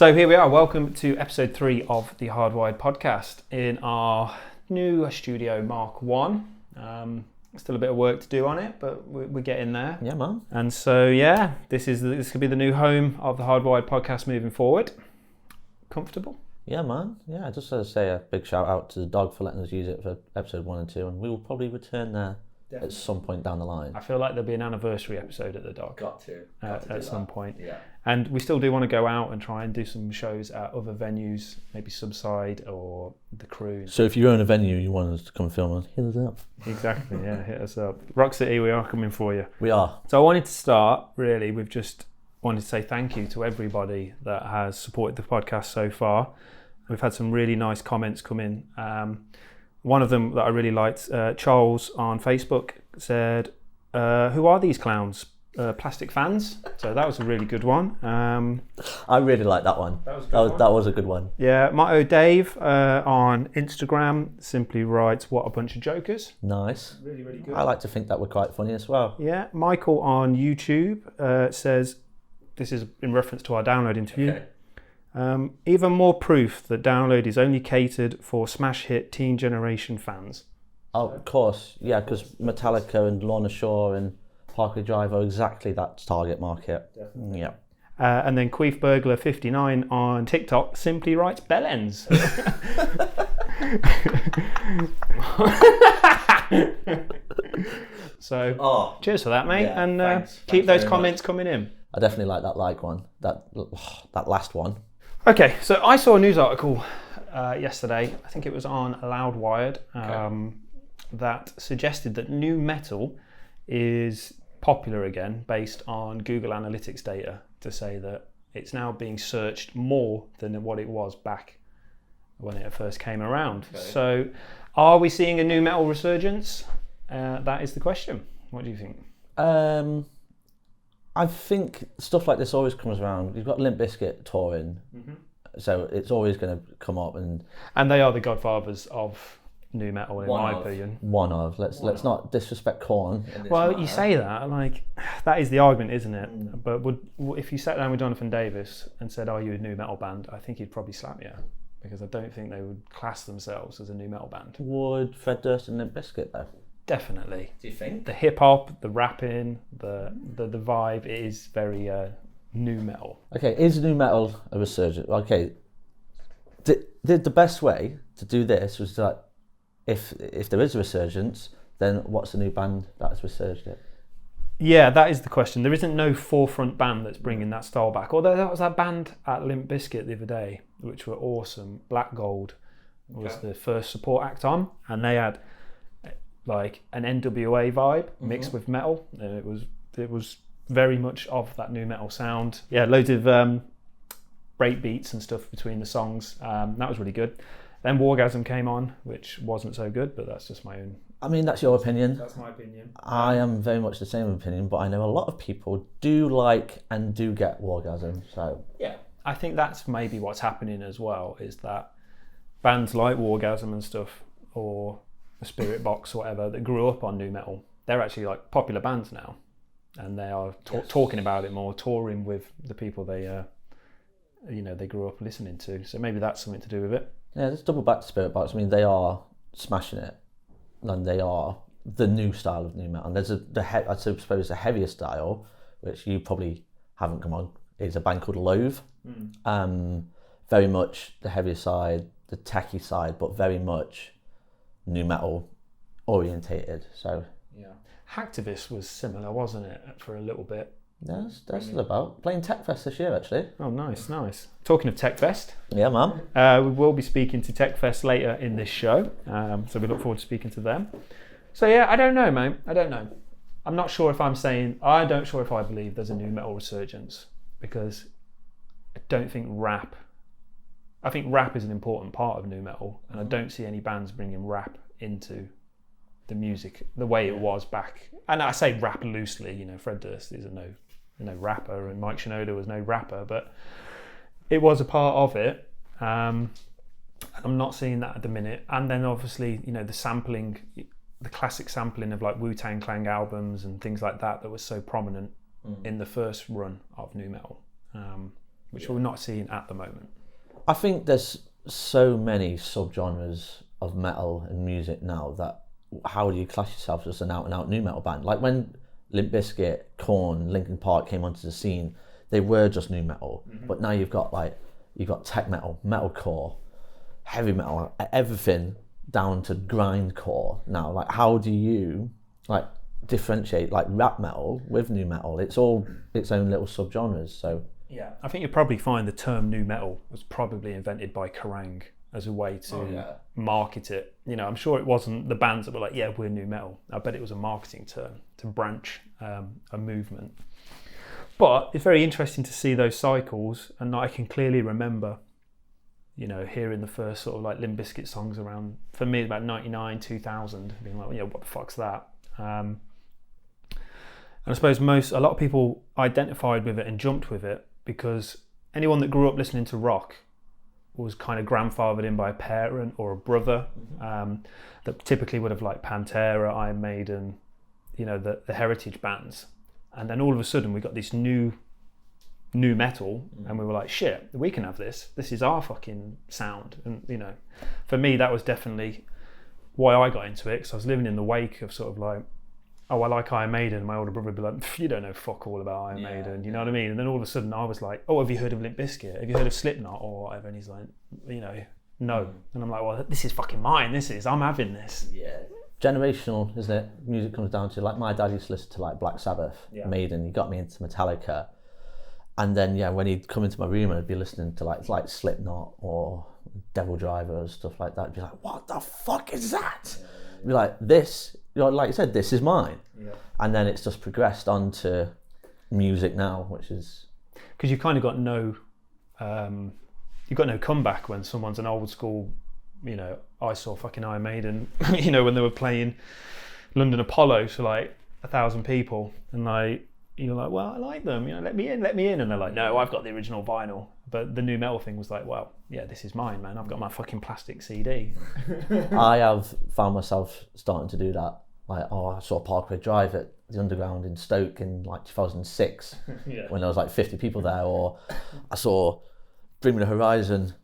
So here we are. Welcome to episode 3 of the Hardwired Podcast in our new studio Mark 1. Still a bit of work to do on it, but we're getting there. Yeah, man. And so, this could be the new home of the Hardwired Podcast moving forward. Comfortable? Yeah, man. Yeah, just to say a big shout out to the dog for letting us use it for episode 1 and 2, and we will probably return there at some point down the line. I feel like there'll be an anniversary episode at the dog. Got to at some point. Yeah. And we still do want to go out and try and do some shows at other venues, maybe Subside or The Crew. So if you own a venue you want us to come film us, hit us up. Exactly, yeah, hit us up. Rock City, we are coming for you. We are. So I wanted to start, really, we've just wanted to say thank you to everybody that has supported the podcast so far. We've had some really nice comments come in. One of them that I really liked, Charles on Facebook said, who are these clowns? Plastic fans. So that was a really good one. I really like that one. That was a good one. Yeah, Mato Dave on Instagram simply writes, what a bunch of jokers. Nice. Really, really good. I like to think that we're quite funny as well. Yeah, Michael on YouTube says, this is in reference to our download interview. Okay. Even more proof that download is only catered for smash hit teen generation fans. Oh, of course. Yeah, because Metallica and Lorna Shore and Parkway Drive are exactly that target market. Definitely. Yeah. And then Queef Burglar 59 on TikTok simply writes bellends. So, cheers for that, mate. Yeah, and thanks. keep Thanks those very comments coming in. I definitely like that one. That last one. Okay, so I saw a news article yesterday, I think it was on Loudwired, that suggested that new metal is popular again based on Google Analytics data, to say that it's now being searched more than what it was back when it first came around. Okay. So are we seeing a new metal resurgence? That is the question. What do you think? I think stuff like this always comes around. You've got Limp Bizkit touring, so it's always going to come up. And they are the godfathers of new metal, in my opinion. Let's not disrespect Korn. Well, you say that, like, that is the argument, isn't it? But if you sat down with Jonathan Davis and said, are you a new metal band? I think he'd probably slap you, because I don't think they would class themselves as a new metal band. Would Fred Durst and Limp Bizkit though? Definitely. Do you think? The hip hop, the rapping, the vibe is very new metal. Okay, is new metal a resurgence? Okay, the best way to do this was that if there is a resurgence, then what's the new band that has resurged it? Yeah, that is the question. There isn't no forefront band that's bringing that style back. Although that was that band at Limp Bizkit the other day, which were awesome. Black Gold was the first support act on, and they had like an NWA vibe mixed with metal, and it was very much of that new metal sound. Yeah, loads of break beats and stuff between the songs. That was really good. Then Wargasm came on, which wasn't so good, but that's just my own. I mean, that's your opinion. That's my opinion. I am very much the same opinion, but I know a lot of people do like and do get Wargasm. So yeah, I think that's maybe what's happening as well, is that bands like Wargasm and stuff, or the Spirit Box or whatever, that grew up on new metal, they're actually like popular bands now, and they are talking about it more, touring with the people they they grew up listening to. So maybe that's something to do with it. yeah, let's double back to Spirit Box. I mean, they are smashing it, and they are the new style of new metal. And there's I suppose the heavier style, which you probably haven't come on, is a band called Loathe. Very much the heavier side, the techie side, but very much new metal orientated. So yeah, Hacktivist was similar, wasn't it, for a little bit? that's still about playing Techfest this year, actually. Oh, nice. Talking of Techfest, Yeah, man. we will be speaking to Techfest later in this show, so we look forward to speaking to them. So yeah, I don't know, mate. I don't know. I'm not sure if I believe there's a new metal resurgence, because I don't think rap. I think rap is an important part of new metal, and I don't see any bands bringing rap into the music the way it was back. And I say rap loosely, Fred Durst is no rapper, and Mike Shinoda was no rapper, but it was a part of it. I'm not seeing that at the minute. And then obviously, the sampling, the classic sampling of like Wu-Tang Clan albums and things like that was so prominent in the first run of new metal. which we're not seeing at the moment. I think there's so many subgenres of metal and music now that how do you class yourself as an out-and-out new metal band? Like when Limp Bizkit, Korn, Linkin Park came onto the scene, they were just new metal. But now you've got tech metal, metalcore, heavy metal, everything down to grindcore now. Like how do you like differentiate like rap metal with new metal? It's all its own little subgenres. So yeah, I think you'll probably find the term new metal was probably invented by Kerrang as a way to market it. You know, I'm sure it wasn't the bands that were like, yeah, we're new metal. I bet it was a marketing term to branch a movement. But it's very interesting to see those cycles, and I can clearly remember, you know, hearing the first sort of like Limp Bizkit songs around, for me, about 99, 2000, being like, you know, what the fuck's that? And I suppose a lot of people identified with it and jumped with it because anyone that grew up listening to rock was kind of grandfathered in by a parent or a brother that typically would have liked Pantera, Iron Maiden, you know, the heritage bands. And then all of a sudden we got this new metal and we were like, shit, we can have this. This is our fucking sound. And, you know, for me, that was definitely why I got into it, because I was living in the wake of sort of like, oh, I like Iron Maiden. And my older brother would be like, you don't know fuck all about Iron Maiden. You know what I mean? And then all of a sudden I was like, oh, have you heard of Limp Bizkit? Have you heard of Slipknot or whatever? And he's like, you know, no. And I'm like, well, this is fucking mine. I'm having this. Yeah. Generational, isn't it? Music comes down to, like, my dad used to listen to like Black Sabbath, Maiden. He got me into Metallica, and then when he'd come into my room, I'd be listening to like Slipknot or Devil Driver and stuff like that. I'd be like, what the fuck is that? I'd be like, this, you know, like you said, this is mine. And then it's just progressed on to music now, which is because you've kind of got no comeback when someone's an old school. You know, I saw fucking Iron Maiden, you know, when they were playing London Apollo to like 1,000 people, and like you're like, well, I like them, you know, let me in, and they're like, no, I've got the original vinyl. But the new metal thing was like, well, yeah, this is mine, man. I've got my fucking plastic CD. I have found myself starting to do that. Like, I saw Parkway Drive at the Underground in Stoke in like 2006 when there was like 50 people there, or I saw Bring Me the Horizon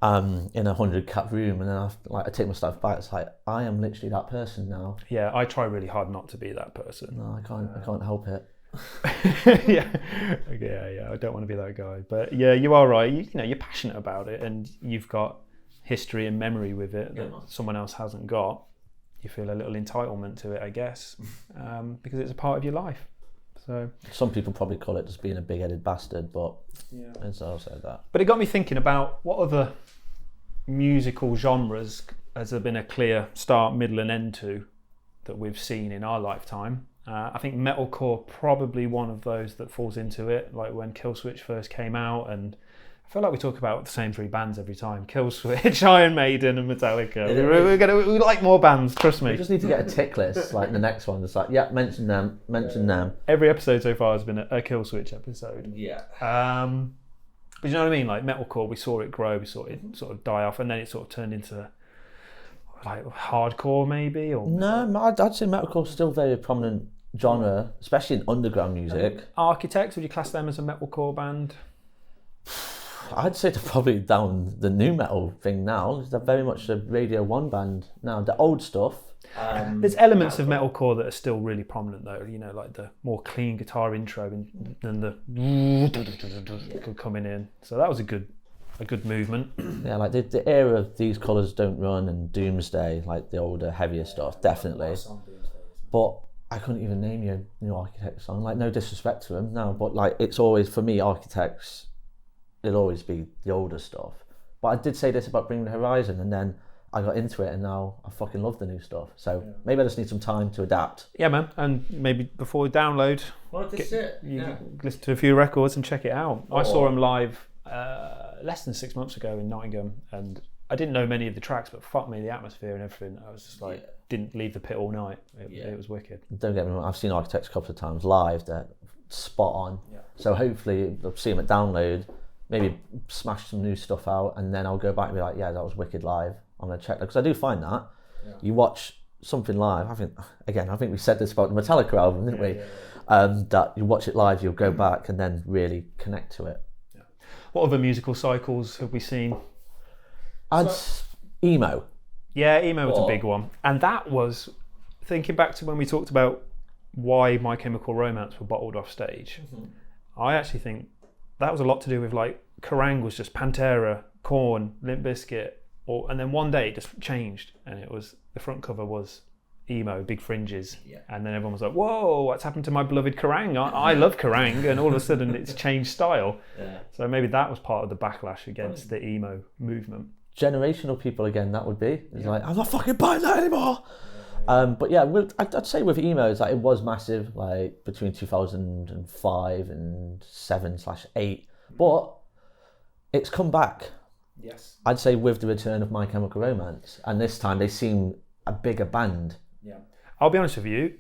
in a 100-cap room, and then I take my stuff back. It's like, I am literally that person now. Yeah, I try really hard not to be that person. No, I can't help it. yeah, I don't want to be that guy. But yeah, you are right. You know, you're passionate about it, and you've got history and memory with it that someone else hasn't got. You feel a little entitlement to it, I guess, because it's a part of your life. So some people probably call it just being a big-headed bastard, but it's also that. But it got me thinking about what other musical genres has there been a clear start, middle, and end to that we've seen in our lifetime. I think metalcore probably one of those that falls into it, like when Killswitch first came out, and I feel like we talk about the same three bands every time: Killswitch, Iron Maiden, and Metallica. We like more bands, trust me. We just need to get a tick list, like the next one. It's like, mention them. Every episode so far has been a Killswitch episode. Yeah. But you know what I mean? Like metalcore, we saw it grow, we saw it sort of die off, and then it sort of turned into like hardcore, maybe. Or no, I'd say metalcore's still a very prominent genre, especially in underground music. Architects, would you class them as a metalcore band? I'd say they're probably down the new metal thing now. They're very much a Radio 1 band now. The old stuff. There's elements of metalcore that are still really prominent though, you know, like the more clean guitar intro and the coming in. So that was a good movement. Yeah, like the era of These Colours Don't Run and Doomsday, like the older, heavier stuff, definitely. But I couldn't even name you a new Architects song. Like, no disrespect to them, no, but like it's always, for me, Architects, it'll always be the older stuff. But I did say this about Bring the Horizon, and then I got into it, and now I fucking love the new stuff. So maybe I just need some time to adapt. Yeah, man. And maybe before we download, listen to a few records and check it out. I saw them live less than 6 months ago in Nottingham, and I didn't know many of the tracks, but fuck me, the atmosphere and everything. I was just like, didn't leave the pit all night. It was wicked. Don't get me wrong, I've seen Architects a couple of times live. They're spot on. Yeah. So hopefully I'll see them at download, maybe smash some new stuff out, and then I'll go back and be like, yeah, that was wicked live. I'm going to check that, because I do find that you watch something live. I think we said this about the Metallica album, didn't we? That you watch it live, you'll go back and then really connect to it. What other musical cycles have we seen? Emo. Yeah, emo was a big one. And that was, thinking back to when we talked about why My Chemical Romance were bottled off stage, I actually think that was a lot to do with like Kerrang was just Pantera, Korn, Limp Bizkit, and then one day it just changed and it was, the front cover was emo, big fringes, and then everyone was like, whoa, what's happened to my beloved Kerrang? I love Kerrang, and all of a sudden it's changed style. So maybe that was part of the backlash against the emo movement. Generational people again, that would be. It's like, I'm not fucking buying that anymore. But yeah, I'd say with emo, it's like, it was massive, like between 2005 and 7/8, but it's come back. Yes. I'd say with the return of My Chemical Romance, and this time they seem a bigger band. Yeah. I'll be honest with you,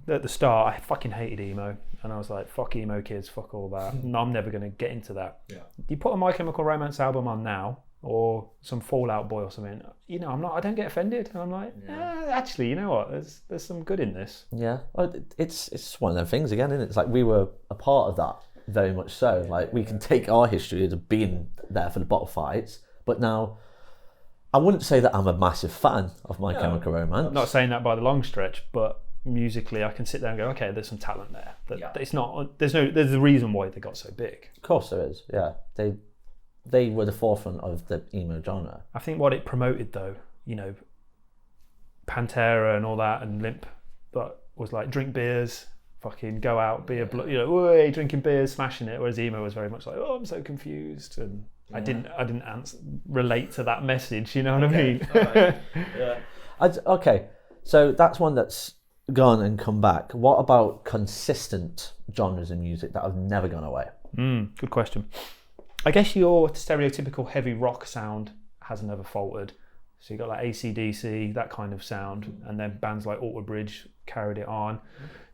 at the start I fucking hated emo, and I was like, fuck emo kids, fuck all that. No, I'm never going to get into that. Yeah. You put a My Chemical Romance album on now, or some Fall Out Boy or something, you know, I don't get offended. And I'm like, actually, you know what? There's some good in this. Yeah. Well, it's one of them things again, isn't it? It's like we were a part of that, very much so. Like we can take our history as being there for the bottle fights, but now I wouldn't say that I'm a massive fan of My Chemical Romance. I'm not saying that by the long stretch, but musically I can sit there and go, okay, there's some talent there. It's not, there's a reason why they got so big. Of course there is, yeah. They were the forefront of the emo genre. I think what it promoted though, you know, Pantera and all that and Limp, but was like drink beers, fucking go out, be a drinking beers, smashing it. Whereas emo was very much like, oh, I'm so confused, and I didn't relate to that message. You know what I mean? Right. Yeah. Okay, so that's one that's gone and come back. What about consistent genres of music that have never gone away? Good question. I guess your stereotypical heavy rock sound has never faltered. So you got like AC/DC, that kind of sound, and then bands like Alter Bridge carried it on.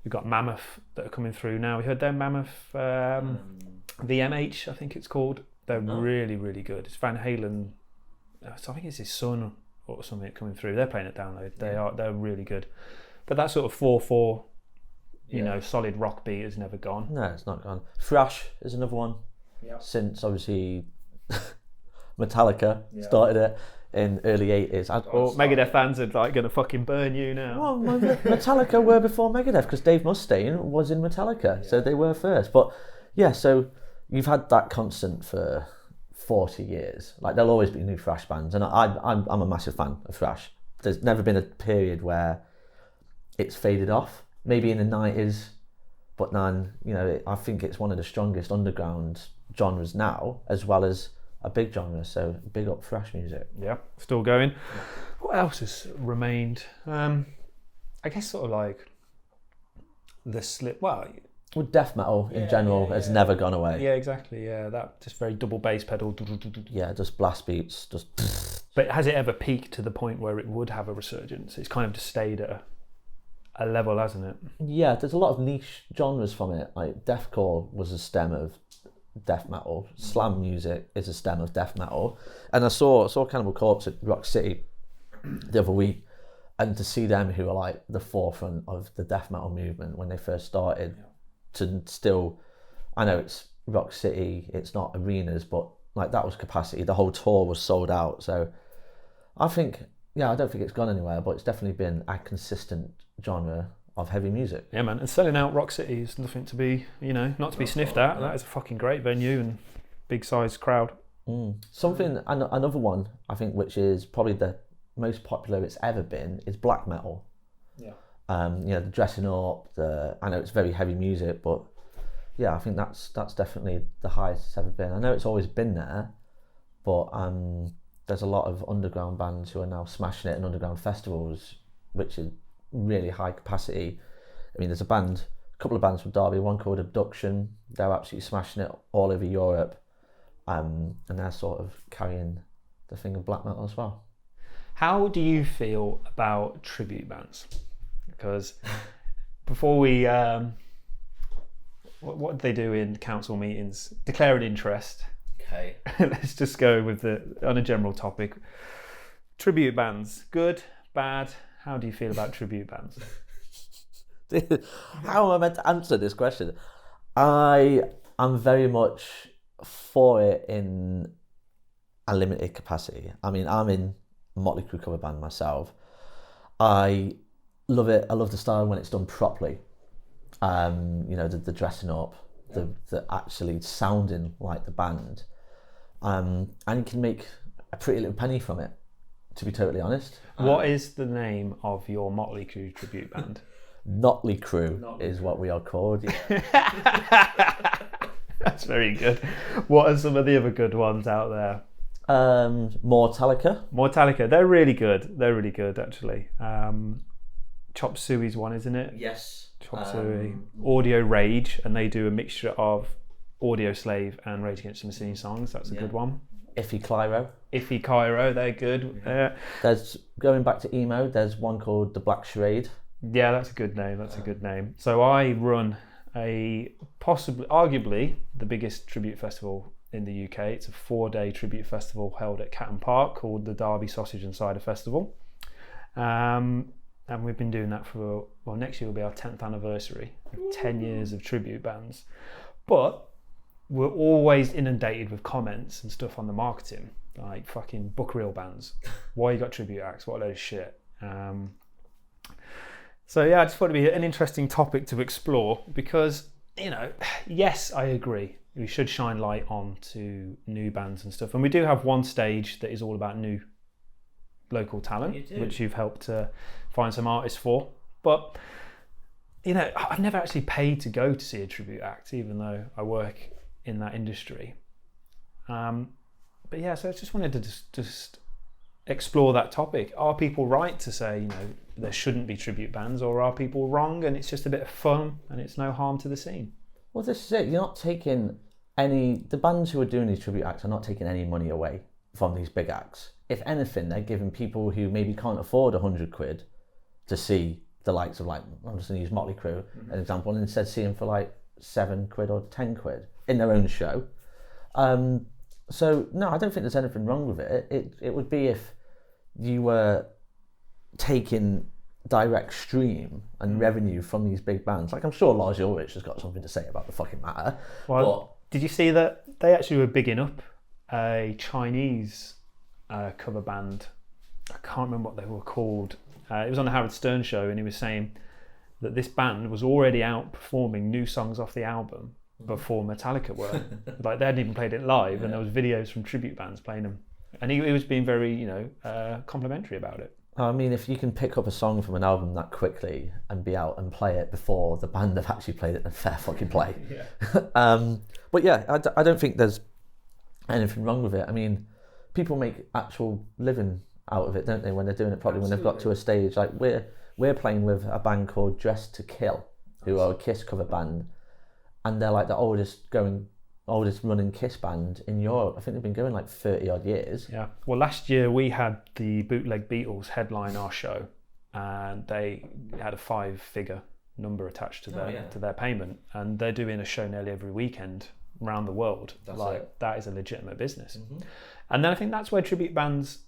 You've got Mammoth that are coming through now. You heard them, Mammoth, VMH, I think it's called. They're really, really good. It's Van Halen. So I think it's his son or something coming through. They're playing it Download. They're really good. But that sort of 4/4, you know, solid rock beat has never gone. No, it's not gone. Thrash is another one. Yeah. Since obviously Metallica started it in early 80s. Megadeth fans are like going to fucking burn you now. Well, Metallica were before Megadeth because Dave Mustaine was in Metallica, so they were first. But yeah, so you've had that constant for 40 years. Like there'll always be new thrash bands, and I'm a massive fan of thrash. There's never been a period where it's faded off. Maybe in the 90s, but then, you know, I think it's one of the strongest underground genres now, as well as a big genre. So big up thrash music. Yeah, still going. What else has remained? I guess sort of like the slip. Well, death metal in general has never gone away. Yeah, exactly. Yeah, that just very double bass pedal. Yeah, just blast beats. But has it ever peaked to the point where it would have a resurgence? It's kind of just stayed at a level, hasn't it? Yeah, there's a lot of niche genres from it. Like deathcore was a stem of death metal. Slam music is a stem of death metal. And I saw Cannibal Corpse at Rock City the other week, and to see them, who are like the forefront of the death metal movement when they first started, to still, I know it's Rock City, it's not arenas, but like that was capacity. The whole tour was sold out. So I think, I don't think it's gone anywhere, but it's definitely been a consistent genre of heavy music. Yeah, man, and selling out Rock City is nothing to be, not to be sniffed at. That is a fucking great venue and big sized crowd. Something, another one I think, which is probably the most popular it's ever been, is black metal. Yeah. The dressing up, I know it's very heavy music, but yeah, I think that's definitely the highest it's ever been. I know it's always been there, but there's a lot of underground bands who are now smashing it in underground festivals, which is really high capacity. I mean, there's a couple of bands from Derby, one called Abduction. They're absolutely smashing it all over Europe, and they're sort of carrying the thing of black metal as well. How do you feel about tribute bands? Because before we, what did they do in council meetings? Declare an interest. Okay. Let's just go with on a general topic. Tribute bands, good, bad? How do you feel about tribute bands? How am I meant to answer this question? I am very much for it in a limited capacity. I mean, I'm in a Motley Crue cover band myself. I love it. I love the style when it's done properly. The dressing up, the actually sounding like the band. And you can make a pretty little penny from it, to be totally honest. What is the name of your Motley Crue tribute band? Motley Crue is what we are called. That's very good. What are some of the other good ones out there? Mortalica. They're really good actually. Chop Suey's one, isn't it? Yes. Chop Suey. Audio Rage, and they do a mixture of Audio Slave and Rage Against the Machine songs. That's a good one. Iffy Cairo, they're good. There's, going back to emo, there's one called The Black Charade. Yeah, that's a good name. So I run arguably the biggest tribute festival in the UK. It's a 4-day tribute festival held at Catton Park called the Derby Sausage and Cider Festival. And we've been doing that for, next year will be our 10th anniversary of 10 years of tribute bands. But we're always inundated with comments and stuff on the marketing, like fucking book real bands. Why you got tribute acts? What a load of shit. So yeah, I just thought it'd be an interesting topic to explore because, yes, I agree. We should shine light on to new bands and stuff. And we do have one stage that is all about new local talent, which you've helped to find some artists for. But, I've never actually paid to go to see a tribute act, even though I work in that industry. But yeah, so I just wanted to just explore that topic. Are people right to say, there shouldn't be tribute bands, or are people wrong and it's just a bit of fun and it's no harm to the scene? Well, this is it. You're not taking the bands who are doing these tribute acts are not taking any money away from these big acts. If anything, they're giving people who maybe can't afford £100 to see the likes of, like, I'm just going to use Motley Crue, an example, and instead see them for like £7 or £10 in their own show. So no, I don't think there's anything wrong with it. It would be if you were taking direct stream and revenue from these big bands. Like, I'm sure Lars Ulrich has got something to say about the fucking matter. Well, did you see that they actually were bigging up a Chinese cover band? I can't remember what they were called. It was on the Howard Stern show, and he was saying that this band was already out performing new songs off the album before Metallica were. Like, they hadn't even played it live, and there was videos from tribute bands playing them. And he was being very, complimentary about it. I mean, if you can pick up a song from an album that quickly and be out and play it before the band have actually played it, then fair fucking play. But yeah, I don't think there's anything wrong with it. I mean, people make actual living out of it, don't they, when they're doing it properly. Absolutely. When they've got to a stage. Like, we're playing with a band called Dressed to Kill, who are a Kiss cover band, and they're like the oldest running Kiss band in Europe. I think they've been going like 30 odd years. Yeah. Well, last year we had the Bootleg Beatles headline our show, and they had a 5-figure number attached to their payment, and they're doing a show nearly every weekend around the world. That is a legitimate business. Mm-hmm. And then I think that's where tribute bands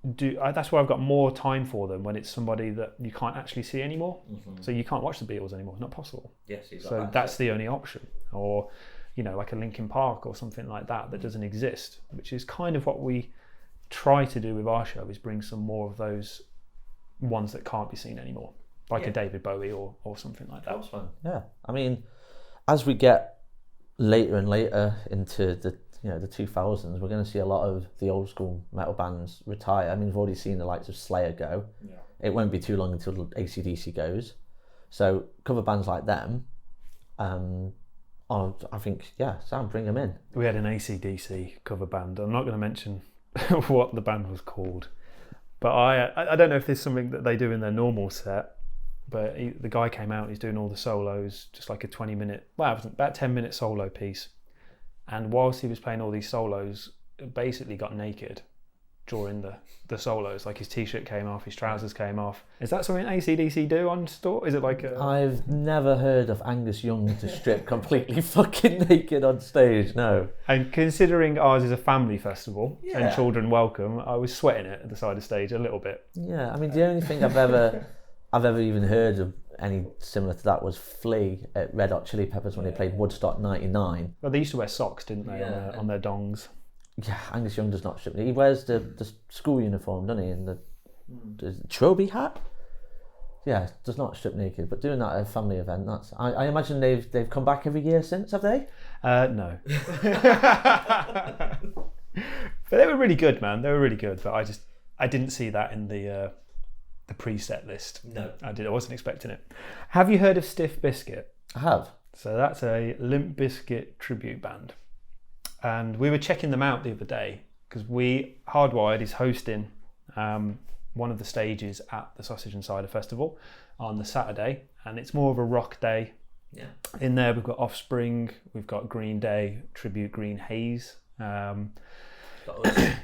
that's where I've got more time for them, when it's somebody that you can't actually see anymore. Mm-hmm. So you can't watch the Beatles anymore. It's not possible. Yes, so that's the only option. Or like a Linkin Park or something like that doesn't exist, which is kind of what we try to do with our show, is bring some more of those ones that can't be seen anymore, like a David Bowie or something like that. That was fun. Yeah, I mean, as we get later and later into the 2000s, we're going to see a lot of the old school metal bands retire. I mean, we've already seen the likes of Slayer go. Yeah. It won't be too long until AC/DC goes. So cover bands like them, I think, Sam, bring them in. We had an AC/DC cover band. I'm not going to mention what the band was called, but I don't know if there's something that they do in their normal set, but the guy came out, he's doing all the solos, just like a about 10-minute solo piece. And whilst he was playing all these solos, basically got naked during the solos. Like, his t-shirt came off, his trousers came off. Is that something AC/DC do on store? Is it like I've never heard of Angus Young to strip completely fucking naked on stage, no. And considering ours is a family festival and children welcome, I was sweating it at the side of stage a little bit. Yeah, I mean, the only thing I've ever even heard of any similar to that was Flea at Red Hot Chili Peppers when they played Woodstock '99. Well, they used to wear socks, didn't they, on their dongs? Yeah, Angus Young does not strip. He wears the school uniform, doesn't he? And the Trophy hat. Yeah, does not strip naked. But doing that at a family event, that's. I imagine they've come back every year since, have they? No. But they were really good, man. They were really good. But I didn't see that in the preset list. No, I wasn't expecting it. Have you heard of Sniff Bizkit? I have. So that's a Limp Bizkit tribute band, and we were checking them out the other day because Hardwired is hosting one of the stages at the Sausage and Cider Festival on the Saturday, and it's more of a rock day. Yeah. In there we've got Offspring, we've got Green Day tribute Green Haze.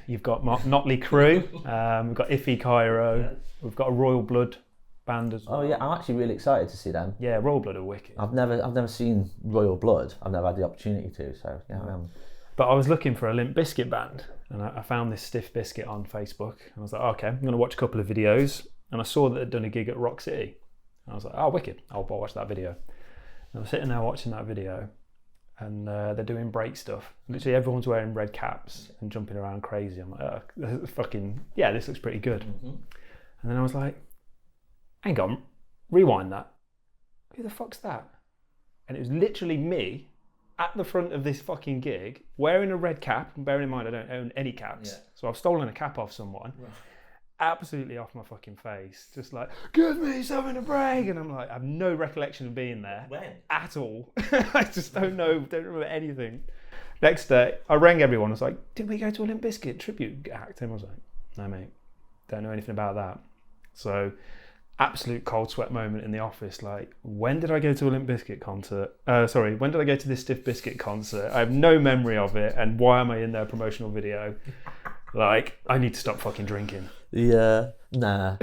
You've got Notley Crew, we've got Iffy Cairo, we've got a Royal Blood band as well. Oh yeah, I'm actually really excited to see them. Yeah, Royal Blood are wicked. I've never seen Royal Blood. I've never had the opportunity to, so yeah, I am. But I was looking for a Limp Bizkit band, and I found this Sniff Bizkit on Facebook, and I was like, okay, I'm going to watch a couple of videos, and I saw that they'd done a gig at Rock City, and I was like, oh, wicked, I'll watch that video. And I'm sitting there watching that video, and they're doing break stuff. Literally everyone's wearing red caps and jumping around crazy. I'm like, oh, this looks pretty good. Mm-hmm. And then I was like, hang on, rewind that. Who the fuck's that? And it was literally me at the front of this fucking gig, wearing a red cap, and bearing in mind I don't own any caps, so I've stolen a cap off someone. Right. Absolutely off my fucking face, just like, give me something to break, and I'm like, I have no recollection of being there. When? At all. I just don't remember anything. Next day, I rang everyone, I was like, did we go to a Limp Bizkit tribute act? And I was like, no mate, don't know anything about that. So, absolute cold sweat moment in the office, like, when did I go to a Limp Bizkit concert? When did I go to this Sniff Bizkit concert? I have no memory of it, and why am I in their promotional video? Like, I need to stop fucking drinking. Yeah, nah.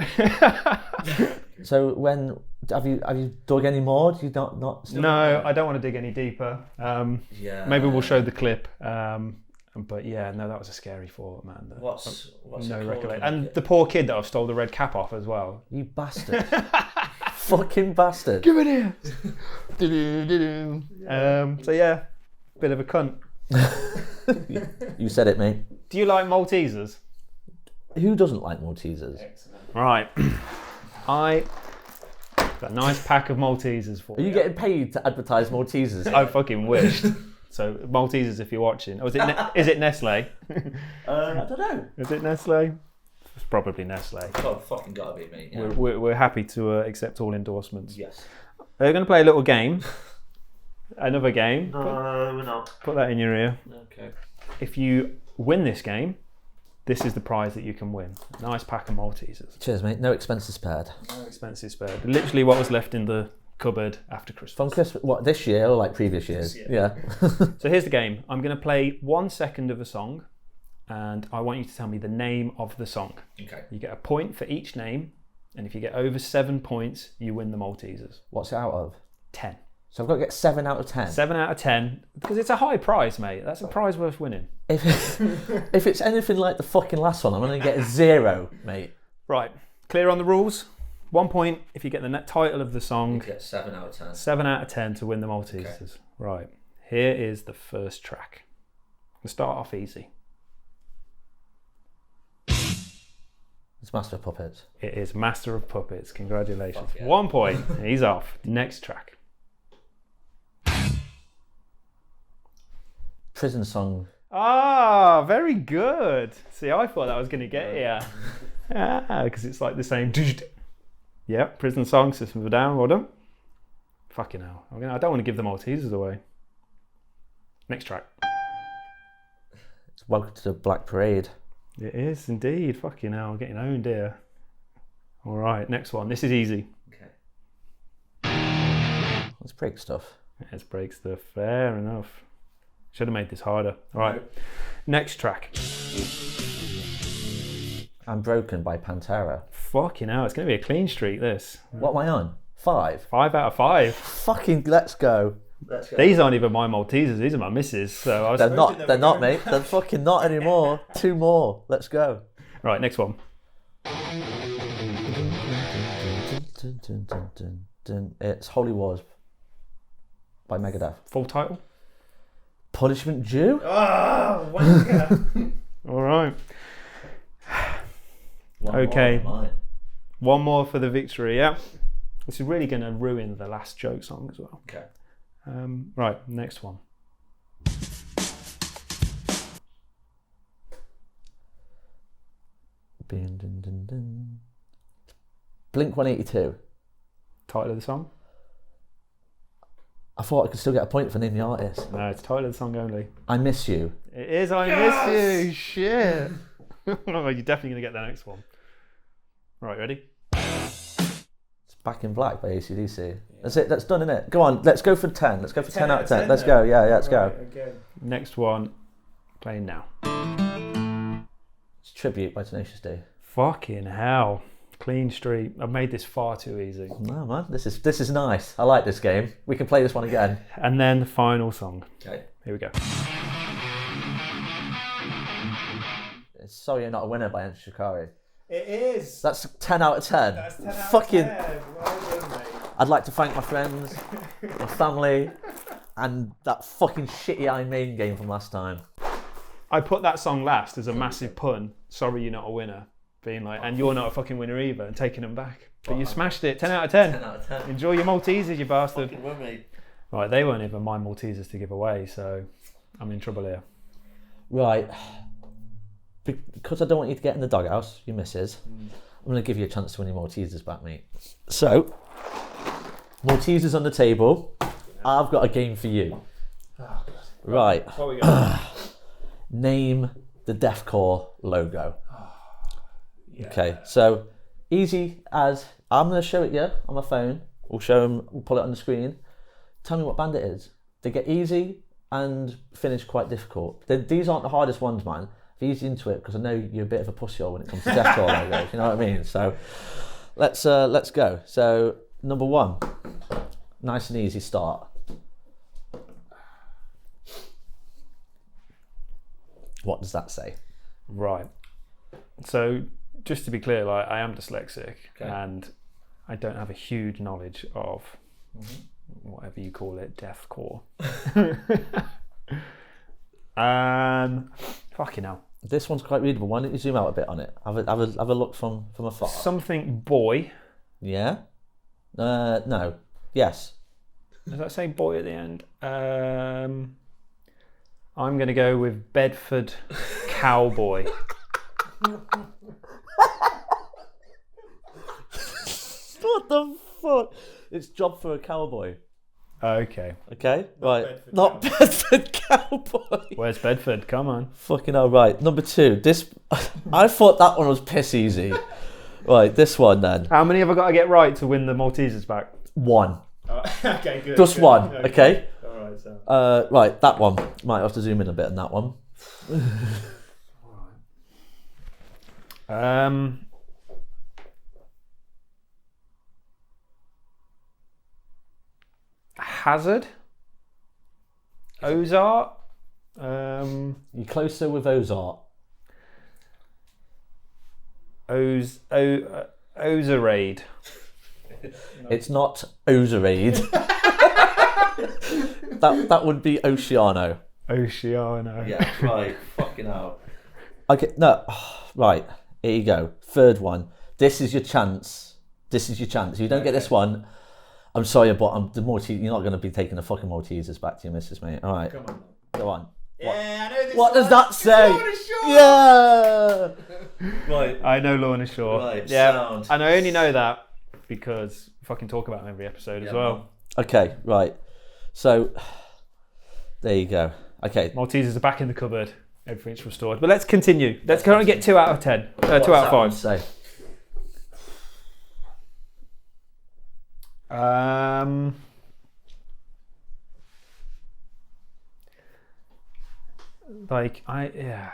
So when have you dug any more? Do you not? No, I don't want to dig any deeper. Maybe we'll show the clip. But yeah, no, that was a scary thought, man. What's no recollection? And the poor kid that I've stole the red cap off as well. You bastard! Fucking bastard! Give it here. So yeah, bit of a cunt. You said it, mate. Do you like Maltesers? Who doesn't like Maltesers? Excellent. Right. I got a nice pack of Maltesers for you. Are you getting paid to advertise Maltesers? I fucking wished. So Maltesers, if you're watching. Oh, is it Nestle? I don't know. Is it Nestle? It's probably Nestle. Oh, fucking gotta be me. Yeah. We're happy to accept all endorsements. Yes. They're going to play a little game. Another game. No, we're not. Put that in your ear. Okay. If you win this game, this is the prize that you can win. Nice pack of Maltesers. Cheers, mate. No expenses spared. No expenses spared. Literally what was left in the cupboard after Christmas. From Christmas, what, this year or like previous years? Yeah. So here's the game. I'm going to play 1 second of a song, and I want you to tell me the name of the song. Okay. You get a point for each name, and if you get over 7 points, you win the Maltesers. What's it out of? 10. So I've got to get 7 out of 10. 7 out of 10, because it's a high prize, mate. That's a prize worth winning. If it's anything like the fucking last one, I'm going to get a 0, mate. Right. Clear on the rules? 1 point if you get the title of the song. You get 7 out of 10. 7 out of 10 to win the Maltesers. Okay. Right. Here is the first track. We'll start off easy. It's Master of Puppets. It is Master of Puppets. Congratulations. Yeah. 1 point. He's off. Next track. Prison Song. Ah, very good. See, I thought that was going to get you. Because it's like the same. Yeah, Prison Song, System of a Down. Well done. Fucking hell. I don't want to give the Maltesers away. Next track. It's Welcome to the Black Parade. It is indeed. Fucking hell. I'm getting owned here. All right, next one. This is easy. Okay. Let's break stuff. Let's break stuff. Fair enough. Should have made this harder. All right. Next track. I'm Broken by Pantera. Fucking hell. It's going to be a clean streak, this. What am I on? 5? 5 out of 5. Fucking let's go. These aren't even my Maltesers. These are my misses. So I was They're not, mate. They're fucking not anymore. 2 more. Let's go. Right, next one. It's Holy Wars by Megadeth. Full title? Punishment Due? Oh, wanker. All right. One Okay. more, One more for the victory, yeah? This is really going to ruin the last joke song as well. Okay. Right, next one. Blink 182. Title of the song? I thought I could still get a point for naming the artist. No, it's title of the song only. I Miss You. It is I Miss You. Shit. Oh, you're definitely going to get the next one. Right, ready? It's Back in Black by AC/DC. That's it. That's done, innit? Go on. Let's go for 10. Let's go for 10 out of 10. Let's go. Yeah, let's go. Okay. Next one, playing now. It's Tribute by Tenacious D. Fucking hell. Clean streak. I've made this far too easy. No, man. This is nice. I like this game. We can play this one again. And then the final song. Okay. Here we go. It's Sorry You're Not a Winner by Enter Shikari. It is. That's 10 out of 10. That's 10 out Fucking. of 10. Well done, mate. I'd like to thank my friends, my family, and that fucking shitty Iron Maiden game from last time. I put that song last as a massive pun. Sorry, you're not a winner. Being like, and you're not a fucking winner either, and taking them back. But you smashed it. 10 out of 10. 10 out of 10. Enjoy your Maltesers, you bastard. Fucking win me. Right, they weren't even my Maltesers to give away, so I'm in trouble here. Right. Because I don't want you to get in the doghouse, you misses, I'm going to give you a chance to win your Maltesers back, mate. So, Maltesers on the table. I've got a game for you. Oh, God. Right. What we got? Name the Deathcore logo. Yeah. Okay, so easy as I'm going to show it you on my phone. We'll show them, we'll pull it on the screen. Tell me what band it is. They get easy and finish quite difficult. These aren't the hardest ones, man. I've eased into it because I know you're a bit of a pussyhole when it comes to Deathcore logos. You know what I mean? So let's go. So number one, nice and easy start. What does that say? Right. So, just to be clear, like I am dyslexic and I don't have a huge knowledge of whatever you call it, deathcore. Fucking hell. This one's quite readable. Why don't you zoom out a bit on it? Have a look from afar. Something boy. Yeah? No. Yes. Does that say boy at the end? I'm going to go with Bedford Cowboy. What the fuck? It's Job for a Cowboy. Okay. Okay? Right. Bedford Not Bedford Cowboy. Where's Bedford? Come on. Fucking hell, right. Number two. This, I thought that one was piss easy. Right, this one then. How many have I got to get right to win the Maltesers back? One. Oh, okay, good. Just good. one, okay? Alright, so. Right, that one. Might have to zoom in a bit on that one. Hazard? Ozark? You're closer with Ozark. Ozarade. It's not Ozarade. that would be Oceano. Oceano. Yeah, right. Fucking hell. Okay, no. Right, here you go. Third one. This is your chance. This is your chance. If you don't get this one, I'm sorry, but the Maltese, you're not going to be taking the fucking Maltesers back to your missus, mate. All right. Come on. Go on. Yeah, I know this What one. does that say? Yeah. Right. I know Lorna Shore. Right, Yeah. sound. And I only know that because we fucking talk about him every episode as well. Okay, right. So, there you go. Okay. Maltesers are back in the cupboard. Everything's restored. But let's continue. Let's currently get 2 out of 10. 2 out of 5. Say? Yeah.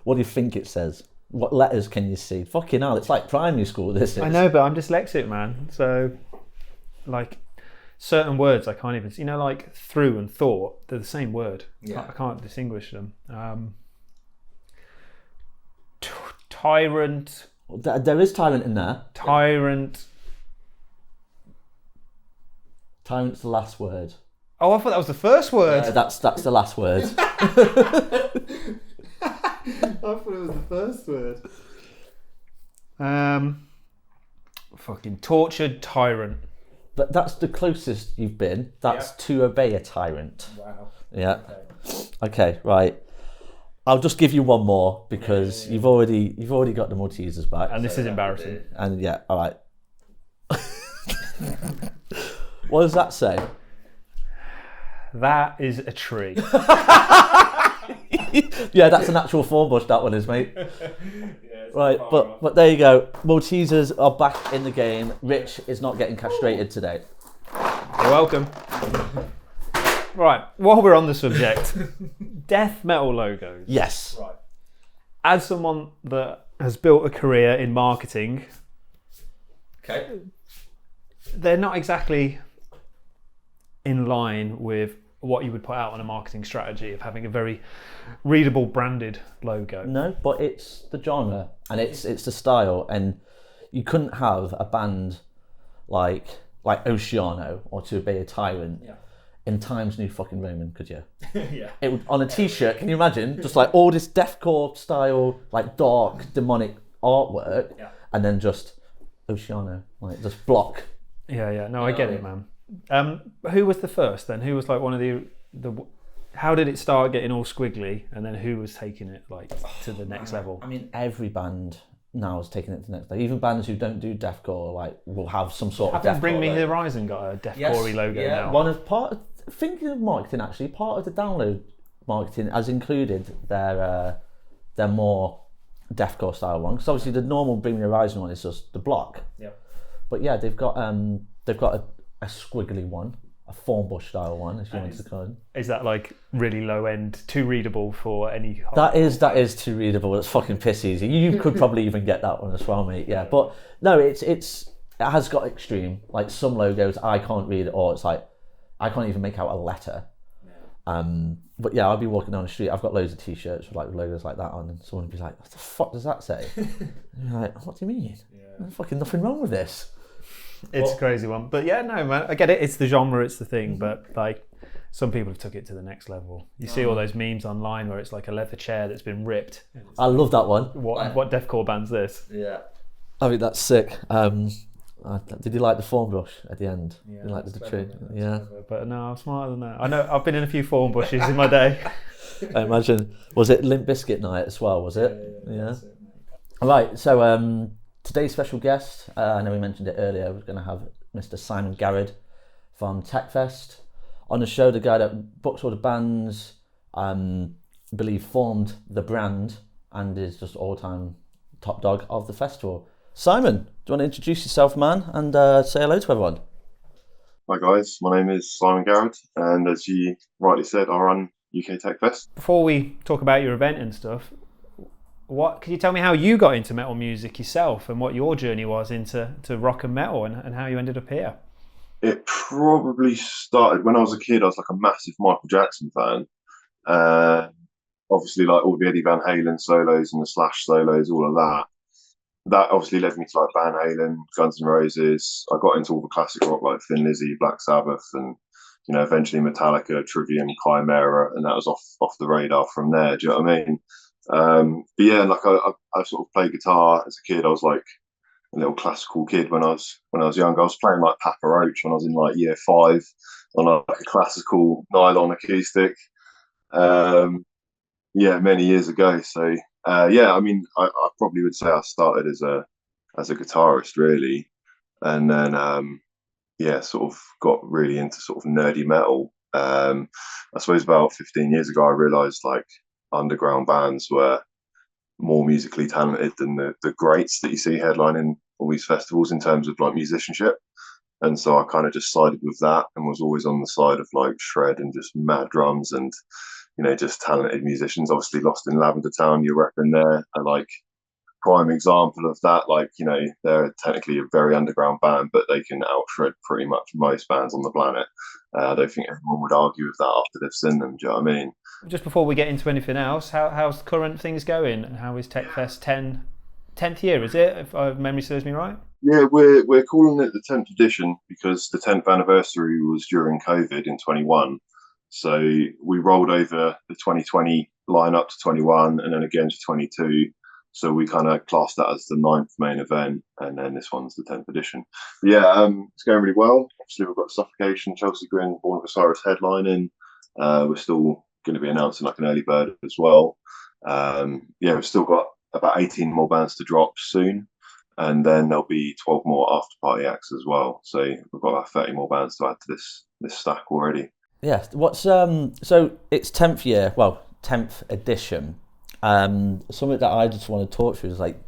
What do you think it says? What letters can you see? Fucking hell, it's like primary school, this is. I know, but I'm dyslexic, man. So, like, certain words I can't even see. You know, like through and thought, they're the same word. Yeah. I can't distinguish them. Tyrant. There is tyrant in there. Tyrant. Tyrant's the last word. Oh, I thought that was the first word. Yeah, that's the last word. I thought it was the first word. Fucking tortured tyrant. But that's the closest you've been. That's to obey a tyrant. Wow. Yeah. Okay, right. I'll just give you one more because you've already got the Maltesers back. And this is embarrassing. And yeah, all right. What does that say? That is a tree. Yeah, that's an actual thorn bush, that one is, mate. Right, but there you go. Maltesers are back in the game. Rich is not getting castrated today. You're welcome. Right, while we're on the subject, death metal logos. Yes. Right. As someone that has built a career in marketing, Okay. they're not exactly in line with what you would put out on a marketing strategy of having a very readable branded logo. No, but it's the genre and it's the style, and you couldn't have a band like Oceano or To Obey a Tyrant in Times New fucking Roman, could you? Yeah. It would, on a t-shirt, can you imagine? Just like all this deathcore style, like dark, demonic artwork, and then just Oceano, like just block. Yeah. No, I get it, man. Who was the first then? Who was like one of the how did it start getting all squiggly, and then who was taking it like to the next level? I mean, every band now is taking it to the next level. Even bands who don't do deathcore, like, will have some sort of deathcore. Bring Me logo. the Horizon got a deathcore logo now. One of thinking of marketing, actually, part of the download marketing has included their more deathcore style one. Because obviously the normal Bring Me the Horizon one is just the block. Yeah. But yeah, they've got a squiggly one, a thorn bush style one, if you want to call it. Is that like really low end, too readable for any? That is too readable. It's fucking piss easy. You could probably even get that one as well, mate. Yeah, but no, it has got extreme. Like some logos, I can't read it, or it's like I can't even make out a letter. But yeah, I'll be walking down the street. I've got loads of t-shirts with like logos like that on, and someone will be like, "What the fuck does that say?" And you're like, "What do you mean? There's fucking nothing wrong with this." It's a crazy one, but yeah, no, man, I get it. It's the genre, it's the thing, but like some people have took it to the next level. You see all those memes online where it's like a leather chair that's been ripped. I love that one. What deathcore band's this? Yeah, I think that's sick. Did you like the thorn bush at the end? Yeah, you like the tree? Yeah, but no, I'm smarter than that. I know I've been in a few thorn bushes in my day. I imagine. Was it Limp Bizkit night as well? Was it? Yeah. All right. So today's special guest, I know we mentioned it earlier, we're going to have Mr. Simon Garrod from Techfest on the show. The guy that books all the bands, believe formed the brand, and is just all-time top dog of the festival. Simon, do you want to introduce yourself, man, and say hello to everyone? Hi guys, my name is Simon Garrod, and as you rightly said, I run UK Techfest. Before we talk about your event and stuff, can you tell me how you got into metal music yourself, and what your journey was into rock and metal, and how you ended up here? It probably started when I was a kid. I was like a massive Michael Jackson fan. Obviously, like all the Eddie Van Halen solos and the Slash solos, all of that. That obviously led me to like Van Halen, Guns N' Roses. I got into all the classic rock like Thin Lizzy, Black Sabbath, and eventually Metallica, Trivium, Chimera, and that was off the radar from there. Do you know what I mean? But yeah, like I sort of played guitar as a kid. I was like a little classical kid when I was younger. I was playing like Papa Roach when I was in like year 5 on like a classical nylon acoustic. Many years ago. So I mean, I probably would say I started as a guitarist really, and then sort of got really into sort of nerdy metal. I suppose about 15 years ago, I realised like underground bands were more musically talented than the greats that you see headlining all these festivals in terms of like musicianship. And so I kind of just sided with that and was always on the side of like shred and just mad drums and just talented musicians. Obviously Lost in Lavender Town, you reckon they're like prime example of that. Like, they're technically a very underground band, but they can out-shred pretty much most bands on the planet. I don't think everyone would argue with that after they've seen them. Do you know what I mean? Just before we get into anything else, how's current things going, and how is Techfest 10 10th year, is it? If memory serves me right. Yeah, we're calling it the 10th edition because the 10th anniversary was during COVID in 21. So we rolled over the 2020 lineup to 21 and then again to 22. So we kind of classed that as the 9th main event, and then this one's the 10th edition. But yeah, it's going really well. Obviously, we've got Suffocation, Chelsea Grin, Born of Osiris headlining. We're still going to be announcing like an early bird as well. Yeah, we've still got about 18 more bands to drop soon, and then there'll be 12 more after party acts as well. So we've got about 30 more bands to add to this stack already. Yeah. What's so it's 10th year, well, 10th edition. Something that I just want to talk through is like,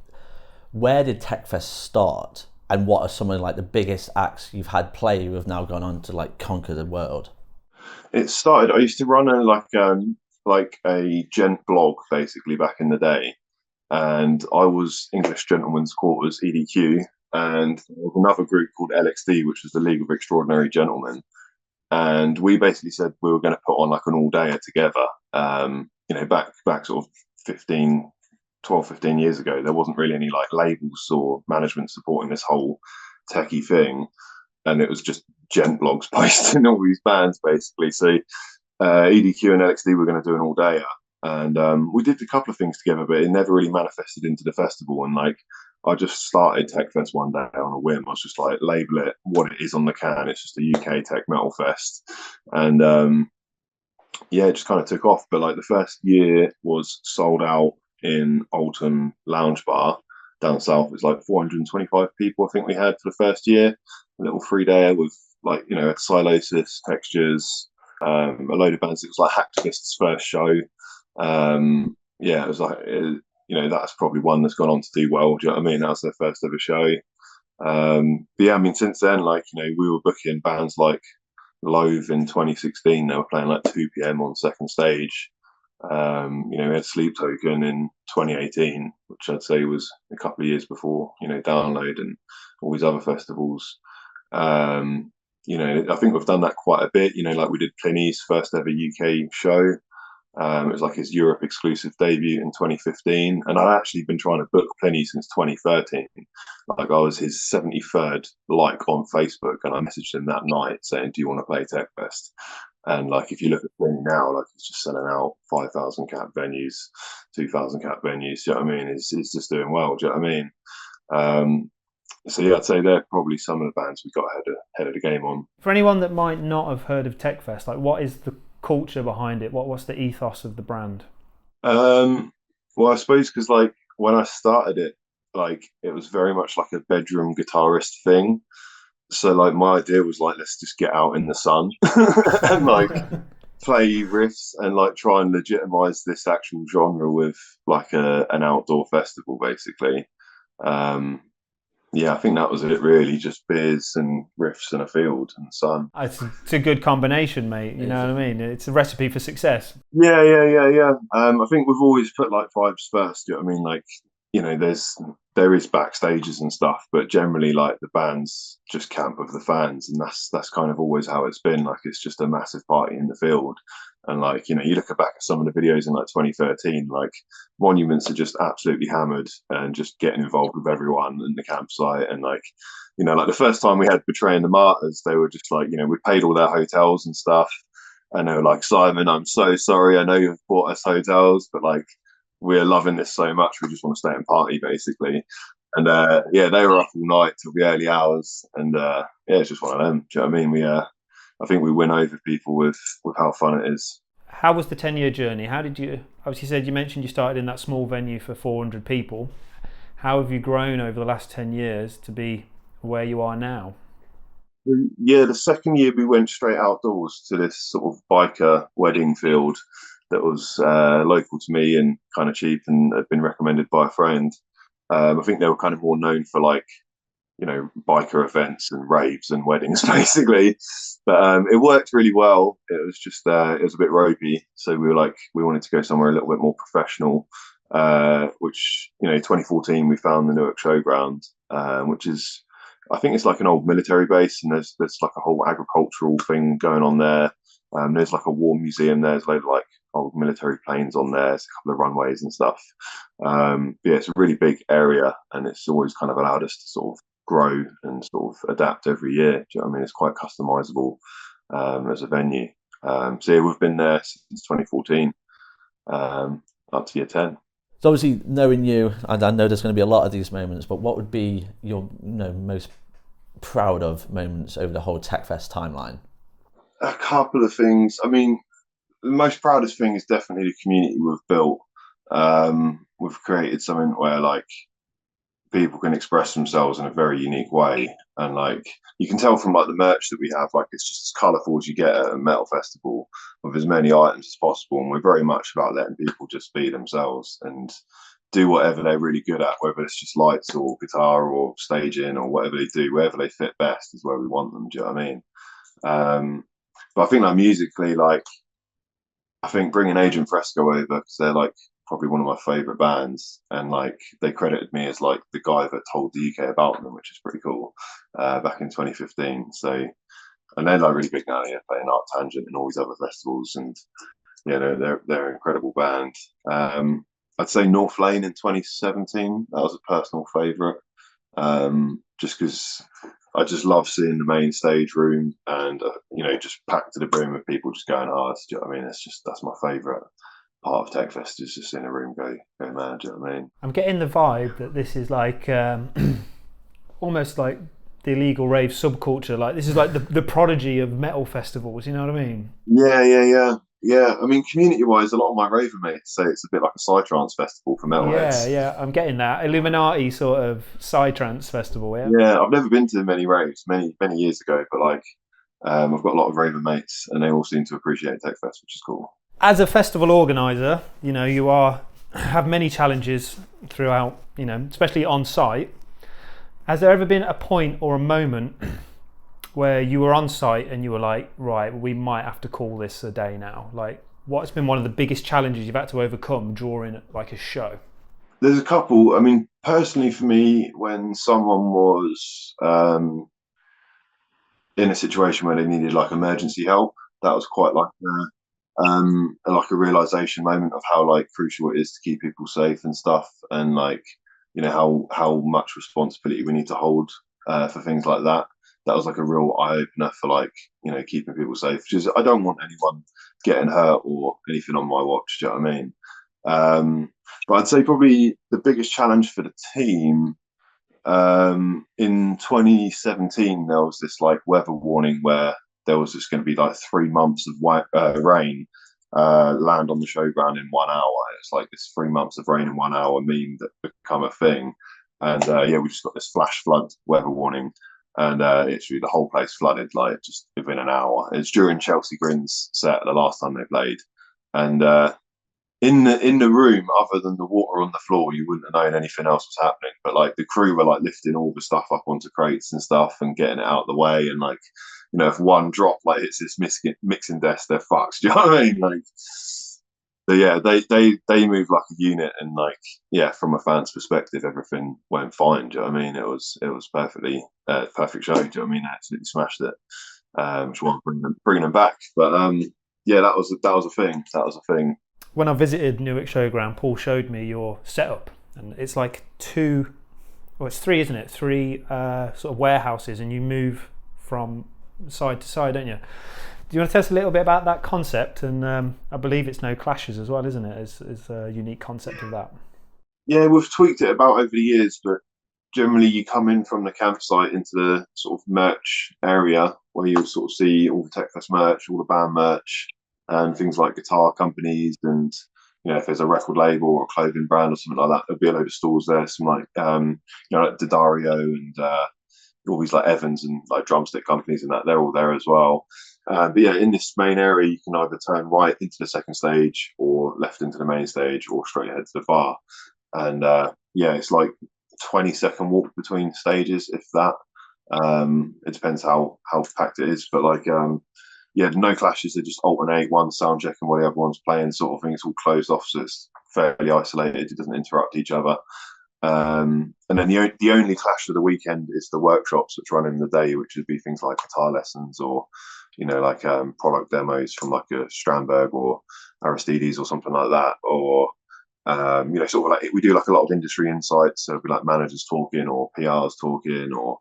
where did TechFest start, and what are some of like the biggest acts you've had play who have now gone on to like conquer the world? It started. I used to run a gent blog basically back in the day, and I was English Gentlemen's Quarters (EDQ), and there was another group called LXD, which was the League of Extraordinary Gentlemen, and we basically said we were going to put on like an all-dayer together. Back sort of 15 years ago, there wasn't really any like labels or management supporting this whole techie thing, and it was just gent blogs posting all these bands basically. So EDQ and LXD were going to do an all-dayer, and we did a couple of things together, but it never really manifested into the festival. And like, I just started TechFest one day on a whim. I was just like, label it what it is on the can. It's just a UK tech metal fest, and yeah, it just kind of took off. But like the first year was sold out in Alton Lounge Bar down south. It was like 425 people I think we had for the first year. A little 3-dayer with like, Silosis, Textures, a load of bands. It was like Hacktivist's first show. Yeah, it was like, that's probably one that's gone on to do well. Do you know what I mean? That was their first ever show. But yeah, I mean, since then, like, we were booking bands like Loathe in 2016. They were playing like 2 p.m. on second stage. We had Sleep Token in 2018, which I'd say was a couple of years before, Download and all these other festivals. I think we've done that quite a bit. Like we did Pliny's first ever UK show. It was like his Europe exclusive debut in 2015, and I'd actually been trying to book Pliny since 2013. Like, I was his 73rd like on Facebook, and I messaged him that night saying, "Do you want to play TechFest?" And like, if you look at Pliny now, like, he's just selling out 5,000 cap venues, 2,000 cap venues. Do you know what I mean? He's just doing well. Do you know what I mean? So yeah, I'd say they're probably some of the bands we got ahead of the game on. For anyone that might not have heard of TechFest, like, what is the culture behind it? What's the ethos of the brand? Well, I suppose because like when I started it, like it was very much like a bedroom guitarist thing. So like my idea was like, let's just get out in the sun and like play riffs and like try and legitimize this actual genre with like an outdoor festival basically. Yeah, I think that was it really, just beers and riffs and a field and sun. It's a good combination, mate. You know what I mean? It's a recipe for success. Yeah. I think we've always put like vibes first. You know what I mean? Like, there is backstages and stuff, but generally like the bands just camp with the fans, and that's kind of always how it's been. Like, it's just a massive party in the field. And like, you look back at some of the videos in like 2013, like Monuments are just absolutely hammered and just getting involved with everyone in the campsite. And like, like the first time we had Betraying the Martyrs, they were just like, we paid all their hotels and stuff. And they were like, "Simon, I'm so sorry. I know you've bought us hotels, but like, we're loving this so much. We just want to stay and party basically." And yeah, they were up all night till the early hours. And yeah, it's just one of them. Do you know what I mean? I think we win over people with how fun it is. How was the 10-year journey? How did you, obviously you mentioned you started in that small venue for 400 people. How have you grown over the last 10 years to be where you are now? Yeah, the second year we went straight outdoors to this sort of biker wedding field that was local to me and kind of cheap and had been recommended by a friend. I think they were kind of more known for like, biker events and raves and weddings basically. But it worked really well. It was just, it was a bit ropey. So we were like, we wanted to go somewhere a little bit more professional, which, 2014, we found the Newark Showground, which is, I think it's like an old military base, and there's like a whole agricultural thing going on there. There's like a war museum there. There's a load of like old military planes on there. There's a couple of runways and stuff. Yeah, it's a really big area, and it's always kind of allowed us to sort of grow and sort of adapt every year. Do you know what I mean? It's quite customizable as a venue. So yeah, we've been there since 2014, up to year 10. So obviously, knowing you, and I know there's going to be a lot of these moments, but what would be your most proud of moments over the whole TechFest timeline? A couple of things. I mean, the most proudest thing is definitely the community we've built. We've created something where like people can express themselves in a very unique way, and like you can tell from like the merch that we have, like it's just as colourful as you get at a metal festival, with as many items as possible. And we're very much about letting people just be themselves and do whatever they're really good at, whether it's just lights or guitar or staging or whatever they do, wherever they fit best is where we want them. Do you know what I mean? But I think like musically, like I think bringing Agent Fresco over, because they're like probably one of my favourite bands, and like they credited me as like the guy that told the UK about them, which is pretty cool, back in 2015. So, and they're like really big now, yeah, playing Art Tangent and all these other festivals, and yeah, they're an incredible band. I'd say North Lane in 2017, that was a personal favourite, just because I just love seeing the main stage room and just packed to the brim with people just going hard. Do you know what I mean? That's my favourite part of TechFest, is just seeing a room go mad. Do you know what I mean? I'm getting the vibe that this is like almost like the illegal rave subculture. Like this is like the prodigy of metal festivals. You know what I mean? Yeah. I mean, community-wise, a lot of my raver mates say it's a bit like a psytrance festival for metalheads. Yeah. I'm getting that Illuminati sort of psytrance festival. Yeah. I've never been to many raves many years ago, but like I've got a lot of raver mates, and they all seem to appreciate TechFest, which is cool. As a festival organizer, you have many challenges throughout, especially on site. Has there ever been a point or a moment where you were on site and you were like, right, we might have to call this a day now? Like, what's been one of the biggest challenges you've had to overcome during like a show? There's a couple. I mean, personally for me, when someone was in a situation where they needed like emergency help, that was quite like a realization moment of how like crucial it is to keep people safe and stuff, and like how much responsibility we need to hold for things like that. That was like a real eye opener for like keeping people safe. Because I don't want anyone getting hurt or anything on my watch. Do you know what I mean? But I'd say probably the biggest challenge for the team in 2017, there was this like weather warning where there was just going to be like 3 months of rain land on the showground in 1 hour. It's like this 3 months of rain in 1 hour meme that become a thing. And we just got this flash flood weather warning, and literally the whole place flooded like just within an hour. It's during Chelsea Grin's set, the last time they played, and in the room, other than the water on the floor, you wouldn't have known anything else was happening. But like the crew were like lifting all the stuff up onto crates and stuff and getting it out of the way, and like if one drop like hits this mixing desk, they're fucked. Do you know what I mean? Like, so yeah, they moved like a unit, and like from a fan's perspective, everything went fine. Do you know what I mean? It was perfectly perfect show. Do you know what I mean? They absolutely smashed it. Which won't bring them back, but that was a thing. That was a thing. When I visited Newark Showground, Paul showed me your setup, and it's like it's three, isn't it? Three sort of warehouses, and you move from side to side, don't you? Do you want to tell us a little bit about that concept? And I believe it's no clashes as well, isn't it? It's a unique concept of that. Yeah, we've tweaked it about over the years, but generally you come in from the campsite into the sort of merch area where you'll sort of see all the TechFest merch, all the band merch, and things like guitar companies, and if there's a record label or a clothing brand or something like that, there'll be a load of stores there. Some like like Daddario and all these like Evans and like drumstick companies and that, they're all there as well. But in this main area, you can either turn right into the second stage or left into the main stage or straight ahead to the bar. And it's like 20-second walk between stages, if that. It depends how packed it is, but like no clashes. They just alternate, one sound checking while the other one's playing, sort of thing. It's all closed off, so it's fairly isolated. It doesn't interrupt each other. And then the only clash of the weekend is the workshops which run in the day, which would be things like guitar lessons or like product demos from like a Strandberg or Aristides or something like that, or sort of like we do like a lot of industry insights. So it'll be like managers talking or PRs talking or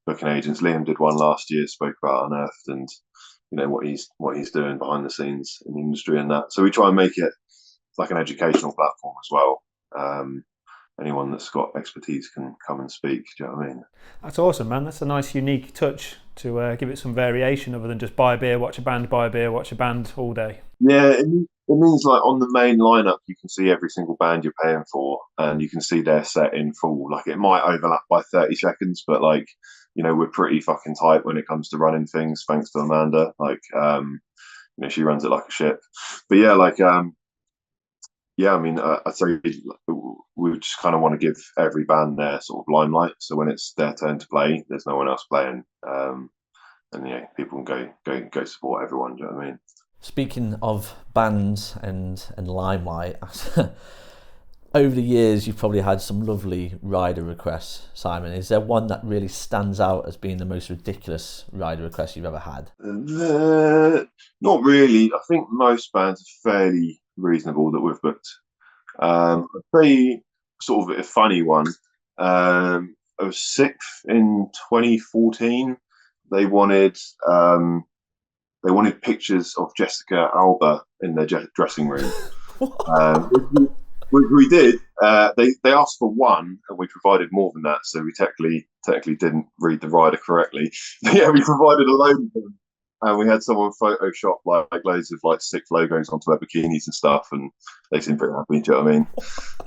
booking agents. Liam did one last year, spoke about Unearthed and what he's doing behind the scenes in the industry and that. So we try and make it like an educational platform as well. Anyone that's got expertise can come and speak. Do you know what I mean? That's awesome, man. That's a nice, unique touch to give it some variation other than just buy a beer, watch a band, buy a beer, watch a band all day. Yeah, it means like on the main lineup, you can see every single band you're paying for, and you can see their set in full. Like it might overlap by 30 seconds, but like we're pretty fucking tight when it comes to running things. Thanks to Amanda, like she runs it like a ship. But yeah, like yeah, I mean, I'd say we just kind of want to give every band their sort of limelight. So when it's their turn to play, there's no one else playing, and people can go support everyone. Do you know what I mean? Speaking of bands and limelight, over the years you've probably had some lovely rider requests, Simon. Is there one that really stands out as being the most ridiculous rider request you've ever had? Not really. I think most bands are fairly reasonable that we've booked. A pretty sort of a funny one. I was sixth in 2014. They wanted pictures of Jessica Alba in their dressing room. We did. They asked for one, and we provided more than that. So we technically didn't read the rider correctly. Yeah, we provided a load of them, and we had someone Photoshop like loads of like sick logos onto their bikinis and stuff, and they seemed pretty happy. Do you know what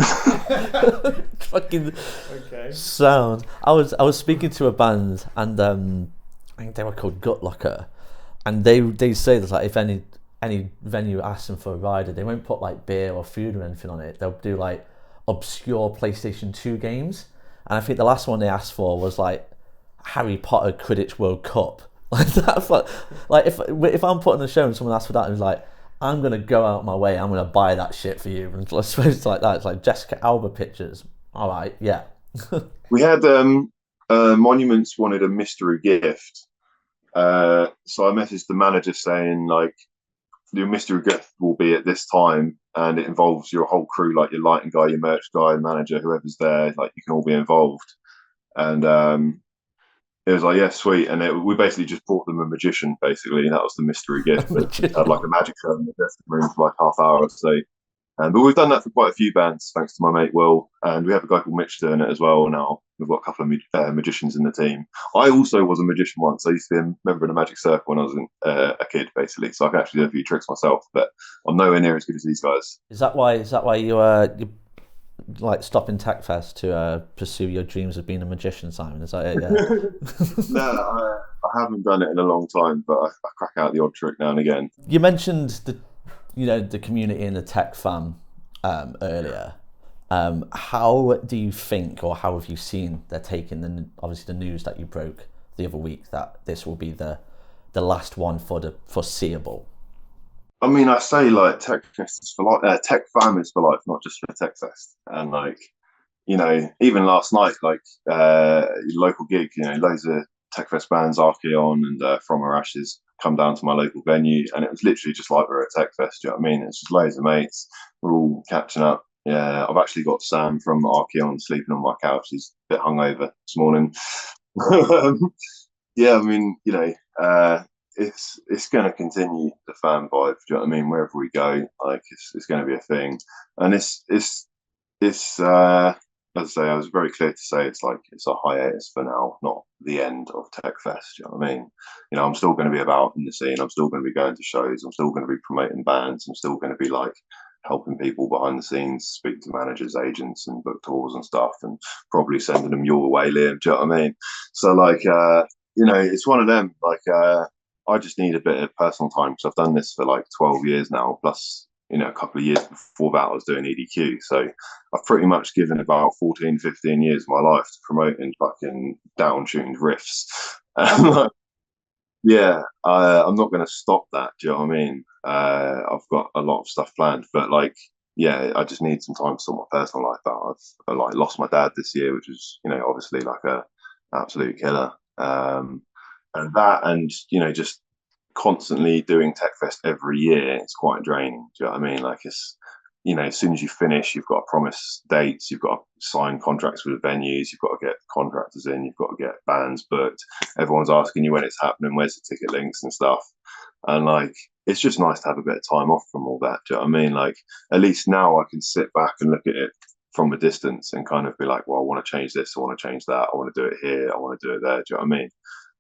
I mean? Fucking sound. I was speaking to a band, and I think they were called Gut Locker, and they say that like if any venue asks them for a rider, they won't put like beer or food or anything on it. They'll do like obscure PlayStation 2 games, and I think the last one they asked for was like Harry Potter Quidditch World Cup. Like that. Like if I'm putting a show and someone asks for that, and it's like, I'm gonna go out my way, I'm gonna buy that shit for you. And I suppose it's like that. It's like Jessica Alba pictures. All right, yeah. We had Monuments wanted a mystery gift, so I messaged the manager saying like, your mystery gift will be at this time, and it involves your whole crew, like your lighting guy, your merch guy, manager, whoever's there. Like you can all be involved, and it was like, yeah, sweet. And we basically just brought them a magician, basically, and that was the mystery gift. But had like a magic show in the dressing room for like half hour or so. But we've done that for quite a few bands, thanks to my mate Will, and we have a guy called Mitch doing it as well now. We've got a couple of magicians in the team. I also was a magician once. I used to be a member of the Magic Circle when I was a kid, basically. So I can actually do a few tricks myself, but I'm nowhere near as good as these guys. Is that why you like stopping TechFest to pursue your dreams of being a magician, Simon? Is that it? Yeah. No, I haven't done it in a long time, but I crack out the odd trick now and again. You mentioned the community and the tech fan earlier. How do you think, or how have you seen they're taking obviously the news that you broke the other week that this will be the last one for the foreseeable? I mean, I say like TechFest is for life, Tech Fam is for life, not just for TechFest. And like, even last night, like local gig, loads of TechFest bands, Archeon and From Our Ashes, come down to my local venue, and it was literally just like we're at TechFest. Do you know what I mean? It's just loads of mates. We're all catching up. Yeah, I've actually got Sam from Archeon sleeping on my couch. He's a bit hungover this morning. Yeah, I mean, it's going to continue the fan vibe. Do you know what I mean? Wherever we go, like it's going to be a thing, and it's as I say, I was very clear to say it's a hiatus for now, not the end of TechFest. Do you know what I mean? I'm still going to be about in the scene. I'm still going to be going to shows. I'm still going to be promoting bands. I'm still going to be like helping people behind the scenes, speak to managers, agents, and book tours and stuff, and probably sending them your way, Liam. Do you know what I mean? So like, it's one of them. Like, I just need a bit of personal time because I've done this for like 12 years now, plus, a couple of years before that I was doing EDQ. So I've pretty much given about 14, 15 years of my life to promoting fucking down-tuned riffs. Like, yeah, I'm not going to stop that. Do you know what I mean? I've got a lot of stuff planned, but like, yeah, I just need some time to sort my personal life out. I've like lost my dad this year, which is, obviously like a absolute killer. And that, and just constantly doing TechFest every year, it's quite draining. Do you know what I mean? Like it's, as soon as you finish, you've got to promise dates, you've got to sign contracts with venues, you've got to get contractors in, you've got to get bands booked. Everyone's asking you when it's happening, where's the ticket links and stuff. And like, it's just nice to have a bit of time off from all that. Do you know what I mean? Like, at least now I can sit back and look at it from a distance and kind of be like, well, I want to change this, I want to change that, I want to do it here, I want to do it there. Do you know what I mean?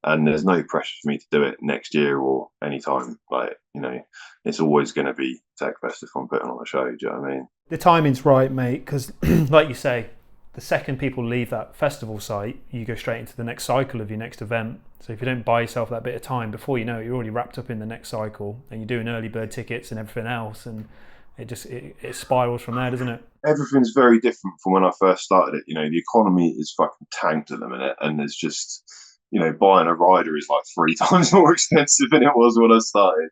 And there's no pressure for me to do it next year or any time. Like, it's always going to be TechFest if I'm putting on a show. Do you know what I mean? The timing's right, mate, because like you say, the second people leave that festival site, you go straight into the next cycle of your next event. So if you don't buy yourself that bit of time, before you know it, you're already wrapped up in the next cycle and you're doing early bird tickets and everything else. And it spirals from there, doesn't it? Everything's very different from when I first started it. The economy is fucking tanked at the minute, and there's just, buying a rider is like 3 times more expensive than it was when I started.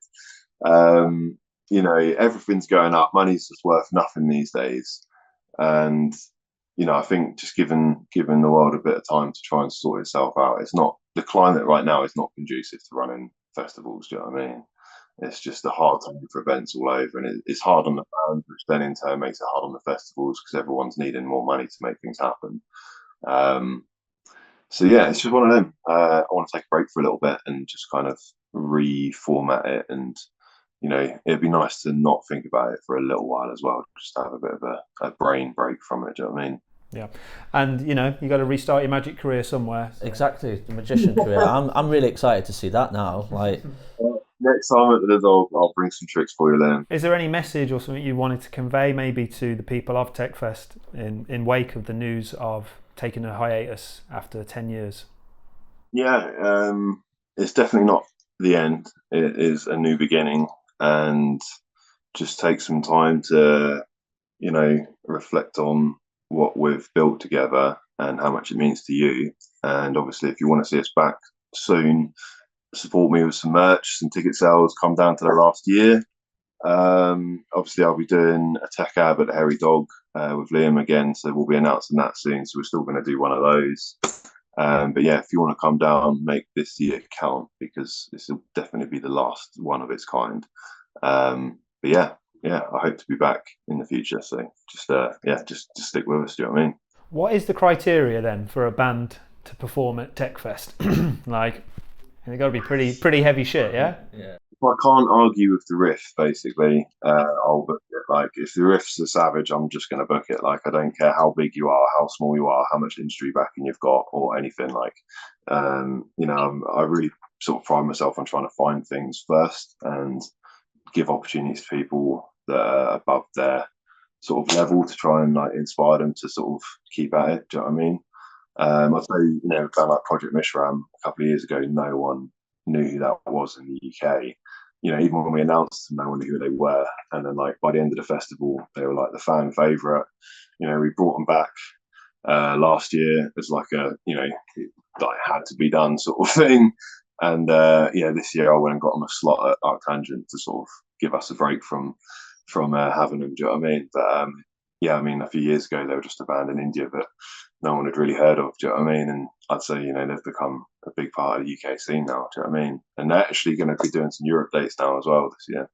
Everything's going up. Money's just worth nothing these days. And, I think just giving the world a bit of time to try and sort itself out. The climate right now is not conducive to running festivals. Do you know what I mean? It's just a hard time for events all over, and it's hard on the fans, which then in turn makes it hard on the festivals because everyone's needing more money to make things happen. So yeah, it's just one of them. I want to take a break for a little bit and just kind of reformat it, and it'd be nice to not think about it for a little while as well, just to have a bit of a brain break from it. Do you know what I mean? Yeah, and you got to restart your magic career somewhere. So. Exactly, the magician career. I'm really excited to see that now. Like. Next time I'll bring some tricks for you then. Is there any message or something you wanted to convey maybe to the people of TechFest in wake of the news of taking a hiatus after 10 years? Yeah, it's definitely not the end. It is a new beginning, and just take some time to, reflect on what we've built together and how much it means to you. And obviously, if you want to see us back soon, support me with some merch, some ticket sales, come down to the last year. Obviously, I'll be doing a tech ab at the Hairy Dog with Liam again, so we'll be announcing that soon. So we're still going to do one of those. But yeah, if you want to come down, make this year count, because this will definitely be the last one of its kind. But yeah, I hope to be back in the future. So just stick with us. Do you know what I mean? What is the criteria then for a band to perform at TechFest? Like. And they got to be pretty heavy shit, yeah? Yeah. I can't argue with the riff, basically. I'll book it. Like, if the riffs are savage, I'm just going to book it. Like, I don't care how big you are, how small you are, how much industry backing you've got, or anything. Like, I really sort of pride myself on trying to find things first and give opportunities to people that are above their sort of level to try and like inspire them to sort of keep at it. Do you know what I mean? I'll tell you, a band like Project Mishram a couple of years ago, no one knew who that was in the UK. Even when we announced them, no one knew who they were. And then, like, by the end of the festival, they were like the fan favourite. We brought them back last year as like a, like had to be done sort of thing. And this year I went and got them a slot at Arctangent to sort of give us a break from having them. Do you know what I mean? But a few years ago they were just a band in India that no one had really heard of. Do you know what I mean? And I'd say, they've become a big part of the UK scene now. Do you know what I mean? And they're actually going to be doing some Europe dates now as well this year.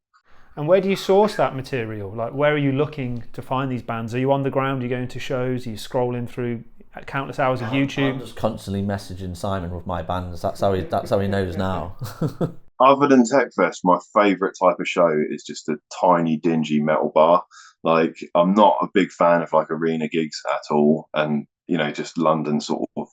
And where do you source that material? Like, where are you looking to find these bands? Are you on the ground? Are you going to shows? Are you scrolling through countless hours of YouTube? I'm just constantly messaging Simon with my bands. That's how he knows now. Other than TechFest, my favourite type of show is just a tiny, dingy metal bar. Like, I'm not a big fan of like arena gigs at all, and just London sort of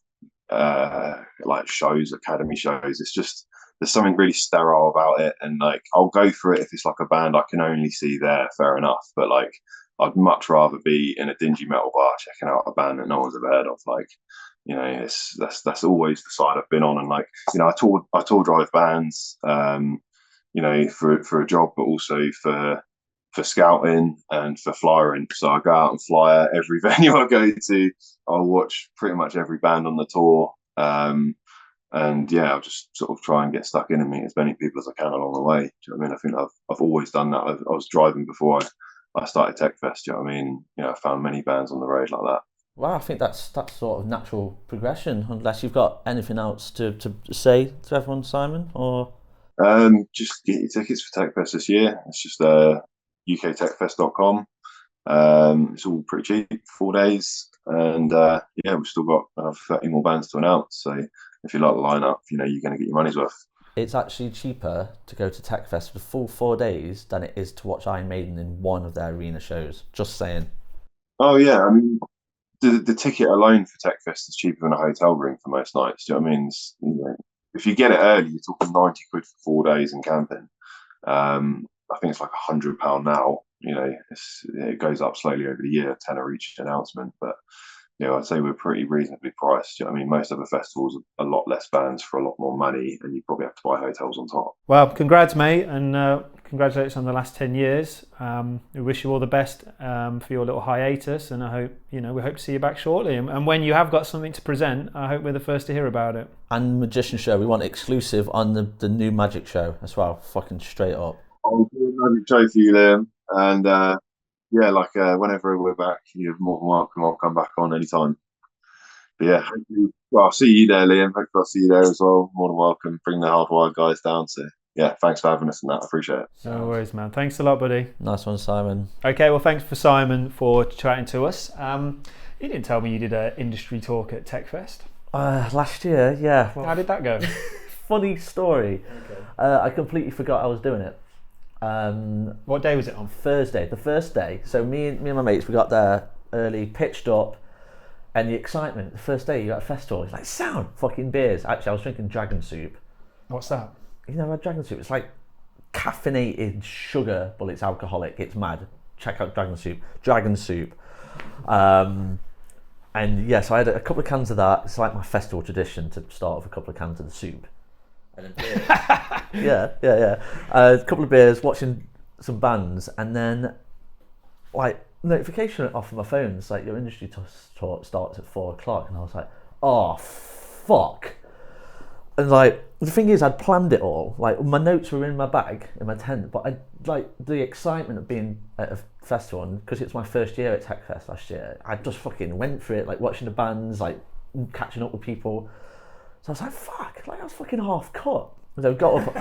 like shows, academy shows. It's just, there's something really sterile about it, and like I'll go for it if it's like a band I can only see there, fair enough. But like, I'd much rather be in a dingy metal bar checking out a band that no one's ever heard of. Like, that's always the side I've been on. And like, I tour drive bands, for a job, but also for scouting and for flyering. So I go out and fly at every venue I go to. I'll watch pretty much every band on the tour. And yeah, I'll just sort of try and get stuck in and meet as many people as I can along the way. Do you know what I mean? I think I've always done that. I was driving before I started TechFest. Do you know what I mean? I found many bands on the road like that. Well, I think that's sort of natural progression, unless you've got anything else to say to everyone, Simon, or... Just get your tickets for TechFest this year. It's just uktechfest.com. It's all pretty cheap, 4 days, and we've still got 30 more bands to announce. So if you like the lineup, you're going to get your money's worth. It's actually cheaper to go to TechFest for the full 4 days than it is to watch Iron Maiden in one of their arena shows. Just saying. Oh yeah, I mean, the ticket alone for TechFest is cheaper than a hotel room for most nights. Do you know what I mean? If you get it early, you're talking 90 quid for 4 days and camping. I think it's like £100 now. It goes up slowly over the year, tenner each announcement, but I'd say we're pretty reasonably priced. I mean, most other festivals are a lot less bands for a lot more money, and you probably have to buy hotels on top. Well, congrats, mate, and congratulations on the last 10 years. We wish you all the best for your little hiatus, and I hope, we hope to see you back shortly. And when you have got something to present, I hope we're the first to hear about it. And Magician Show, we want exclusive on the new Magic Show as well, fucking straight up. I'll do a Magic Show for you, Liam, and whenever we're back, you're more than welcome. I'll come back on anytime. But yeah, hopefully, I'll see you there, Liam. Hopefully I'll see you there as well. More than welcome. Bring the Hardwired guys down. So yeah, thanks for having us and that. I appreciate it. No worries, man. Thanks a lot, buddy. Nice one, Simon. Okay, well, thanks for Simon for chatting to us. You didn't tell me you did an industry talk at TechFest. Last year, yeah. Well, how did that go? Funny story. Okay. I completely forgot I was doing it. What day was it on? Thursday, the first day. So me and my mates, we got there early, pitched up, and the excitement. The first day you got a festival, it's like sound fucking beers. Actually, I was drinking dragon soup. What's that? You never had dragon soup? It's like caffeinated sugar, but it's alcoholic. It's mad. Check out dragon soup. And yeah, so I had a couple of cans of that. It's like my festival tradition to start with a couple of cans of the soup. And then beers. yeah. A couple of beers, watching some bands, and then like notification off of my phone. It's like your industry talk starts at 4:00, and I was like, oh fuck. And like the thing is, I'd planned it all. Like my notes were in my bag in my tent, but I like the excitement of being at a festival, and because it's my first year at TechFest last year, I just fucking went for it. Like watching the bands, like catching up with people. So I was like, fuck, like I was fucking half cut. So I got up,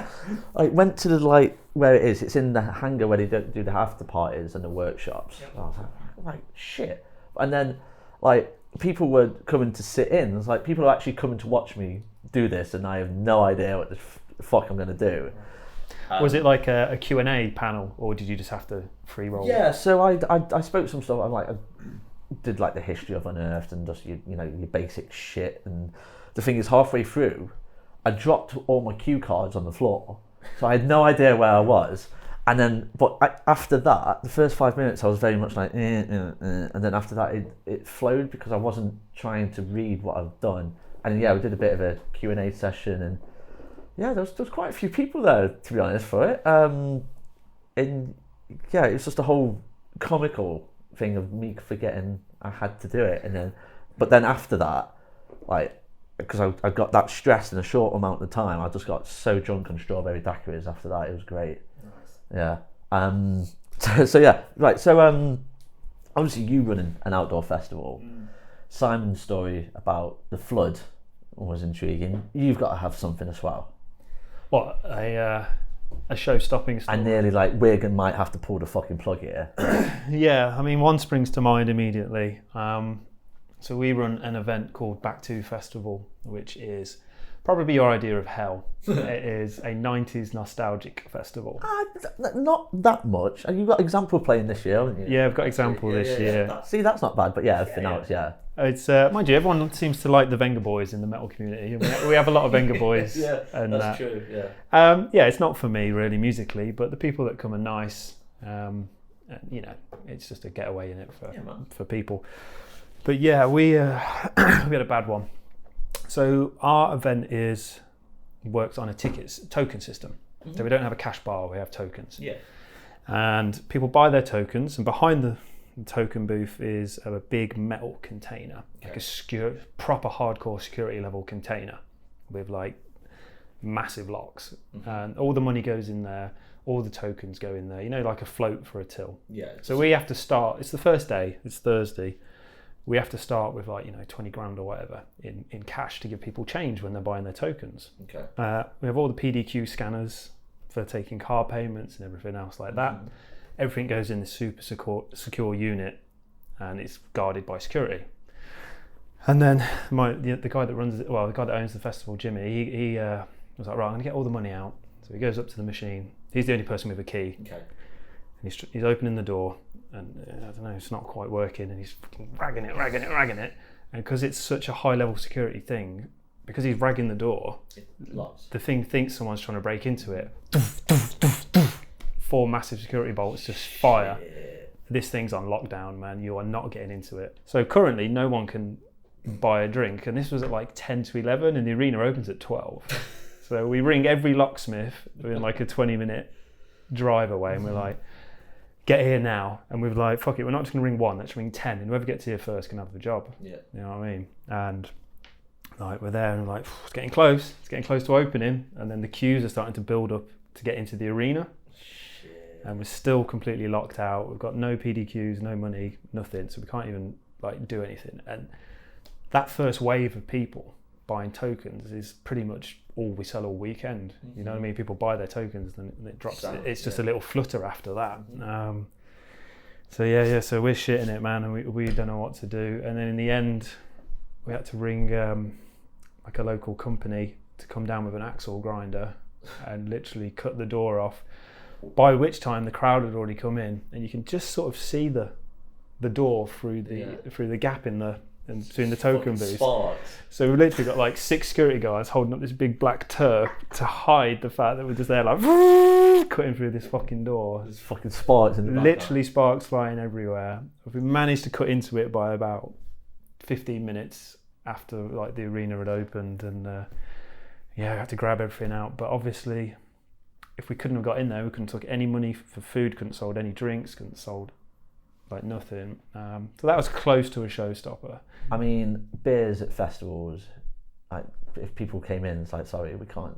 I went to the like where it is. It's in the hangar where they do the after parties and the workshops. Yep. And I was like shit. And then like people were coming to sit in. It's like people are actually coming to watch me do this, and I have no idea what the fuck I'm gonna do. Was it like a Q&A panel, or did you just have to free roll? Yeah. So I spoke some stuff. I did like the history of Unearthed and just your basic shit. And the thing is, halfway through, I dropped all my cue cards on the floor, so I had no idea where I was. And then, after that, the first 5 minutes, I was very much like, and then after that, it flowed because I wasn't trying to read what I've done. And yeah, we did a bit of a Q&A session, and yeah, there was quite a few people there, to be honest, for it. And yeah, it was just a whole comical thing of me forgetting I had to do it, but then after that, like, because I got that stressed in a short amount of time, I just got so drunk on strawberry daiquiris after that. It was great. Nice. Yeah. So yeah, right. So obviously you running an outdoor festival. Simon's story about the flood was intriguing. You've got to have something as well. What, a show-stopping story? I nearly Wigan might have to pull the fucking plug here. Yeah, I mean, one springs to mind immediately. So we run an event called Back to Festival, which is probably your idea of hell. It is a 90s nostalgic festival. Not that much. And you've got Example playing this year, haven't you? Yeah, I've got Example this year. See, that's not bad, but yeah, for now it's, yeah. It's, mind you, everyone seems to like the Venga Boys in the metal community. We have a lot of Venga Boys. Yeah, and that's true, yeah. Yeah, it's not for me really musically, but the people that come are nice. It's just a getaway in it for people. But yeah, we had a bad one. So our event works on a token system. Mm-hmm. So we don't have a cash bar, we have tokens. Yeah. And people buy their tokens, and behind the token booth is a big metal container, like a proper hardcore security level container with like massive locks. Mm-hmm. And all the money goes in there, all the tokens go in there, like a float for a till. Yeah. So we have to start, it's the first day, it's Thursday. we have to start with like, 20 grand or whatever in cash to give people change when they're buying their tokens. Okay. We have all the PDQ scanners for taking car payments and everything else like that. Everything goes in this super secure unit, and it's guarded by security. And then the guy that runs it, the guy that owns the festival, Jimmy, he was like, right, I'm gonna get all the money out. So he goes up to the machine. He's the only person with a key. Okay. And he's opening the door, and I don't know, it's not quite working, and he's fucking ragging it. And because it's such a high level security thing, because he's ragging the door, the thing thinks someone's trying to break into it. 4 massive security bolts just fire. This thing's on lockdown, man. You are not getting into it. So currently, no one can buy a drink, and this was at like 10 to 11, and the arena opens at 12. So we ring every locksmith within like a 20-minute drive away, and we're like, get here now. And we're like, fuck it, we're not just gonna ring 1, let's ring 10, and whoever gets here first can have the job. Yeah. You know what I mean? And like we're there, and we're like, it's getting close to opening, and then the queues are starting to build up to get into the arena. And we're still completely locked out. We've got no PDQs, no money, nothing, so we can't even like do anything. And that first wave of people buying tokens is pretty much all we sell all weekend. You know what I mean? People buy their tokens, and it drops. It's just a little flutter after that. So we're shitting it, man, and we don't know what to do. And then in the end, we had to ring like a local company to come down with an axle grinder and literally cut the door off. By which time the crowd had already come in, and you can just sort of see the door through the gap in between the token booths. So we literally got like 6 security guards holding up this big black turf to hide the fact that we're just there like cutting through this fucking door. There's fucking sparks in the literally sparks flying everywhere. We managed to cut into it by about 15 minutes after like the arena had opened, and I had to grab everything out. But obviously, if we couldn't have got in there, we couldn't took any money for food, couldn't sold any drinks, couldn't sold like nothing. So that was close to a showstopper. I mean, beers at festivals, like if people came in, it's like, sorry, we can't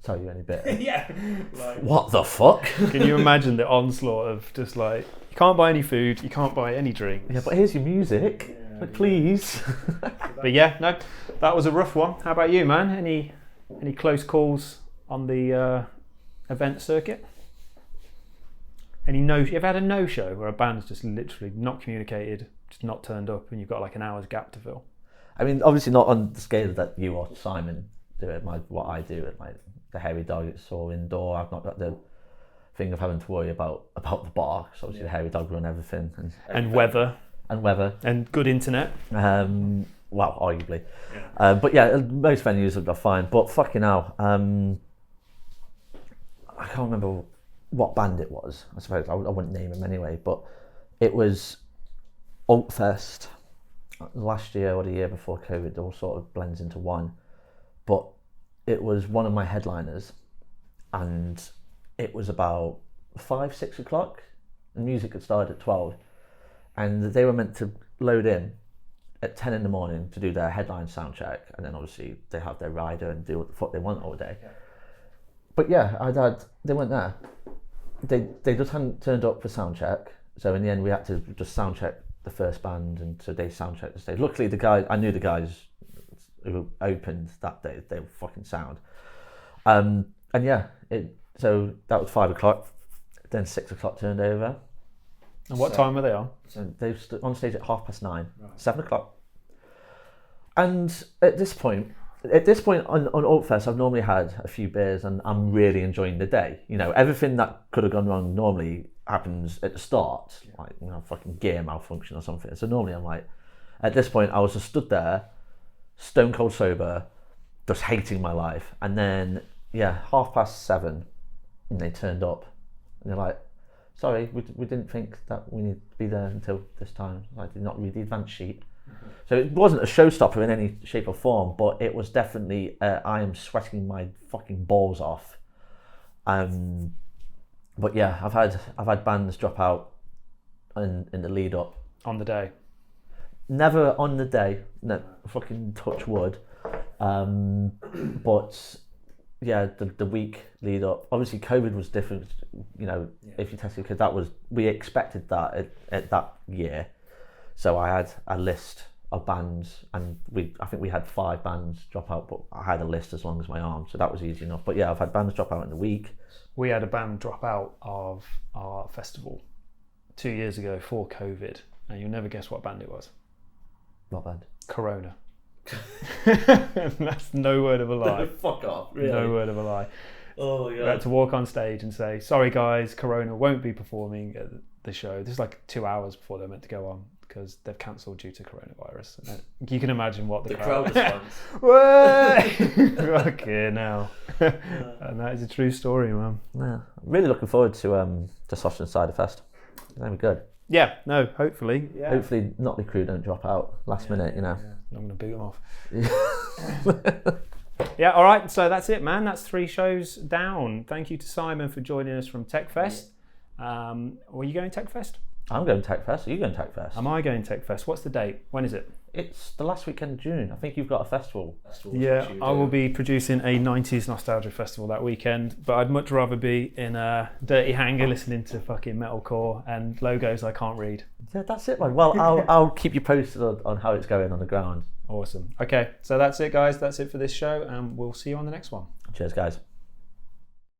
sell you any beer. Yeah. Like, what the fuck? Can you imagine the onslaught of just like, you can't buy any food, you can't buy any drinks. Yeah, but here's your music, please. But yeah, no, that was a rough one. How about you, man? Any close calls on the event circuit? You ever had a no-show where a band's just literally not communicated, just not turned up, and you've got like an hour's gap to fill? I mean, obviously not on the scale that you or Simon do it. What I do at the Hairy Dog, it's all indoor. I've not got the thing of having to worry about the bar. So obviously the Hairy Dog run everything and weather and good internet. Well, arguably, but yeah, most venues are fine. But fucking hell, I can't remember what band it was. I suppose I wouldn't name him anyway, but it was Altfest last year or the year before COVID. It all sort of blends into one, but it was one of my headliners, and it was about 5-6 o'clock, and music had started at 12, and they were meant to load in at 10 in the morning to do their headline sound check, and then obviously they have their rider and do what the fuck they want all day. But yeah, they weren't there. They just hadn't turned up for sound check, so in the end we had to just sound check the first band, and so they sound checked the stage. Luckily I knew the guys who opened that day, they were fucking sound. And yeah, so that was 5 o'clock, then 6 o'clock turned over. And what time were they on? So they stood on stage at 9:30, right. 7 o'clock. And at this point on Altfest, I've normally had a few beers and I'm really enjoying the day. You know, everything that could have gone wrong normally happens at the start, like, you know, fucking gear malfunction or something. So normally I'm like, at this point I was just stood there, stone cold sober, just hating my life. And then, 7:30, and they turned up, and they're like, sorry, we didn't think that we need to be there until this time. I did not read the advance sheet. So it wasn't a showstopper in any shape or form, but it was definitely I am sweating my fucking balls off. But yeah, I've had bands drop out in the lead up. On the day? Never on the day. No, fucking touch wood. But yeah, the week lead up. Obviously, COVID was different. You know, if you tested, because we expected that at that year. So I had a list of bands, and I think we had 5 bands drop out, but I had a list as long as my arm, so that was easy enough. But yeah, I've had bands drop out in the week. We had a band drop out of our festival 2 years ago for COVID, and you'll never guess what band it was. Not bad. Corona. That's no word of a lie. Fuck off. Really? No word of a lie. Oh yeah. We had to walk on stage and say, sorry guys, Corona won't be performing at the show. This is like 2 hours before they're meant to go on because they've cancelled due to coronavirus. And you can imagine what the crowd response. Fucking hell. And that is a true story, man. Yeah. I'm really looking forward to Sausage and Cider Fest. That'll be good. Yeah, no, hopefully. Yeah. Hopefully Notley Crew don't drop out last minute, you know. Yeah. I'm going to boot them off. Yeah, all right, so that's it, man. That's 3 shows down. Thank you to Simon for joining us from TechFest. Were you going TechFest? I'm going TechFest. Are you going TechFest? Am I going TechFest? What's the date? When is it? It's the last weekend of June. I think you've got a festival. Yeah, I will be producing a 90s nostalgia festival that weekend, but I'd much rather be in a dirty hangar listening to fucking metalcore and logos I can't read. Yeah, that's it, man. Well, I'll keep you posted on how it's going on the ground. Awesome. Okay, so that's it, guys. That's it for this show, and we'll see you on the next one. Cheers, guys.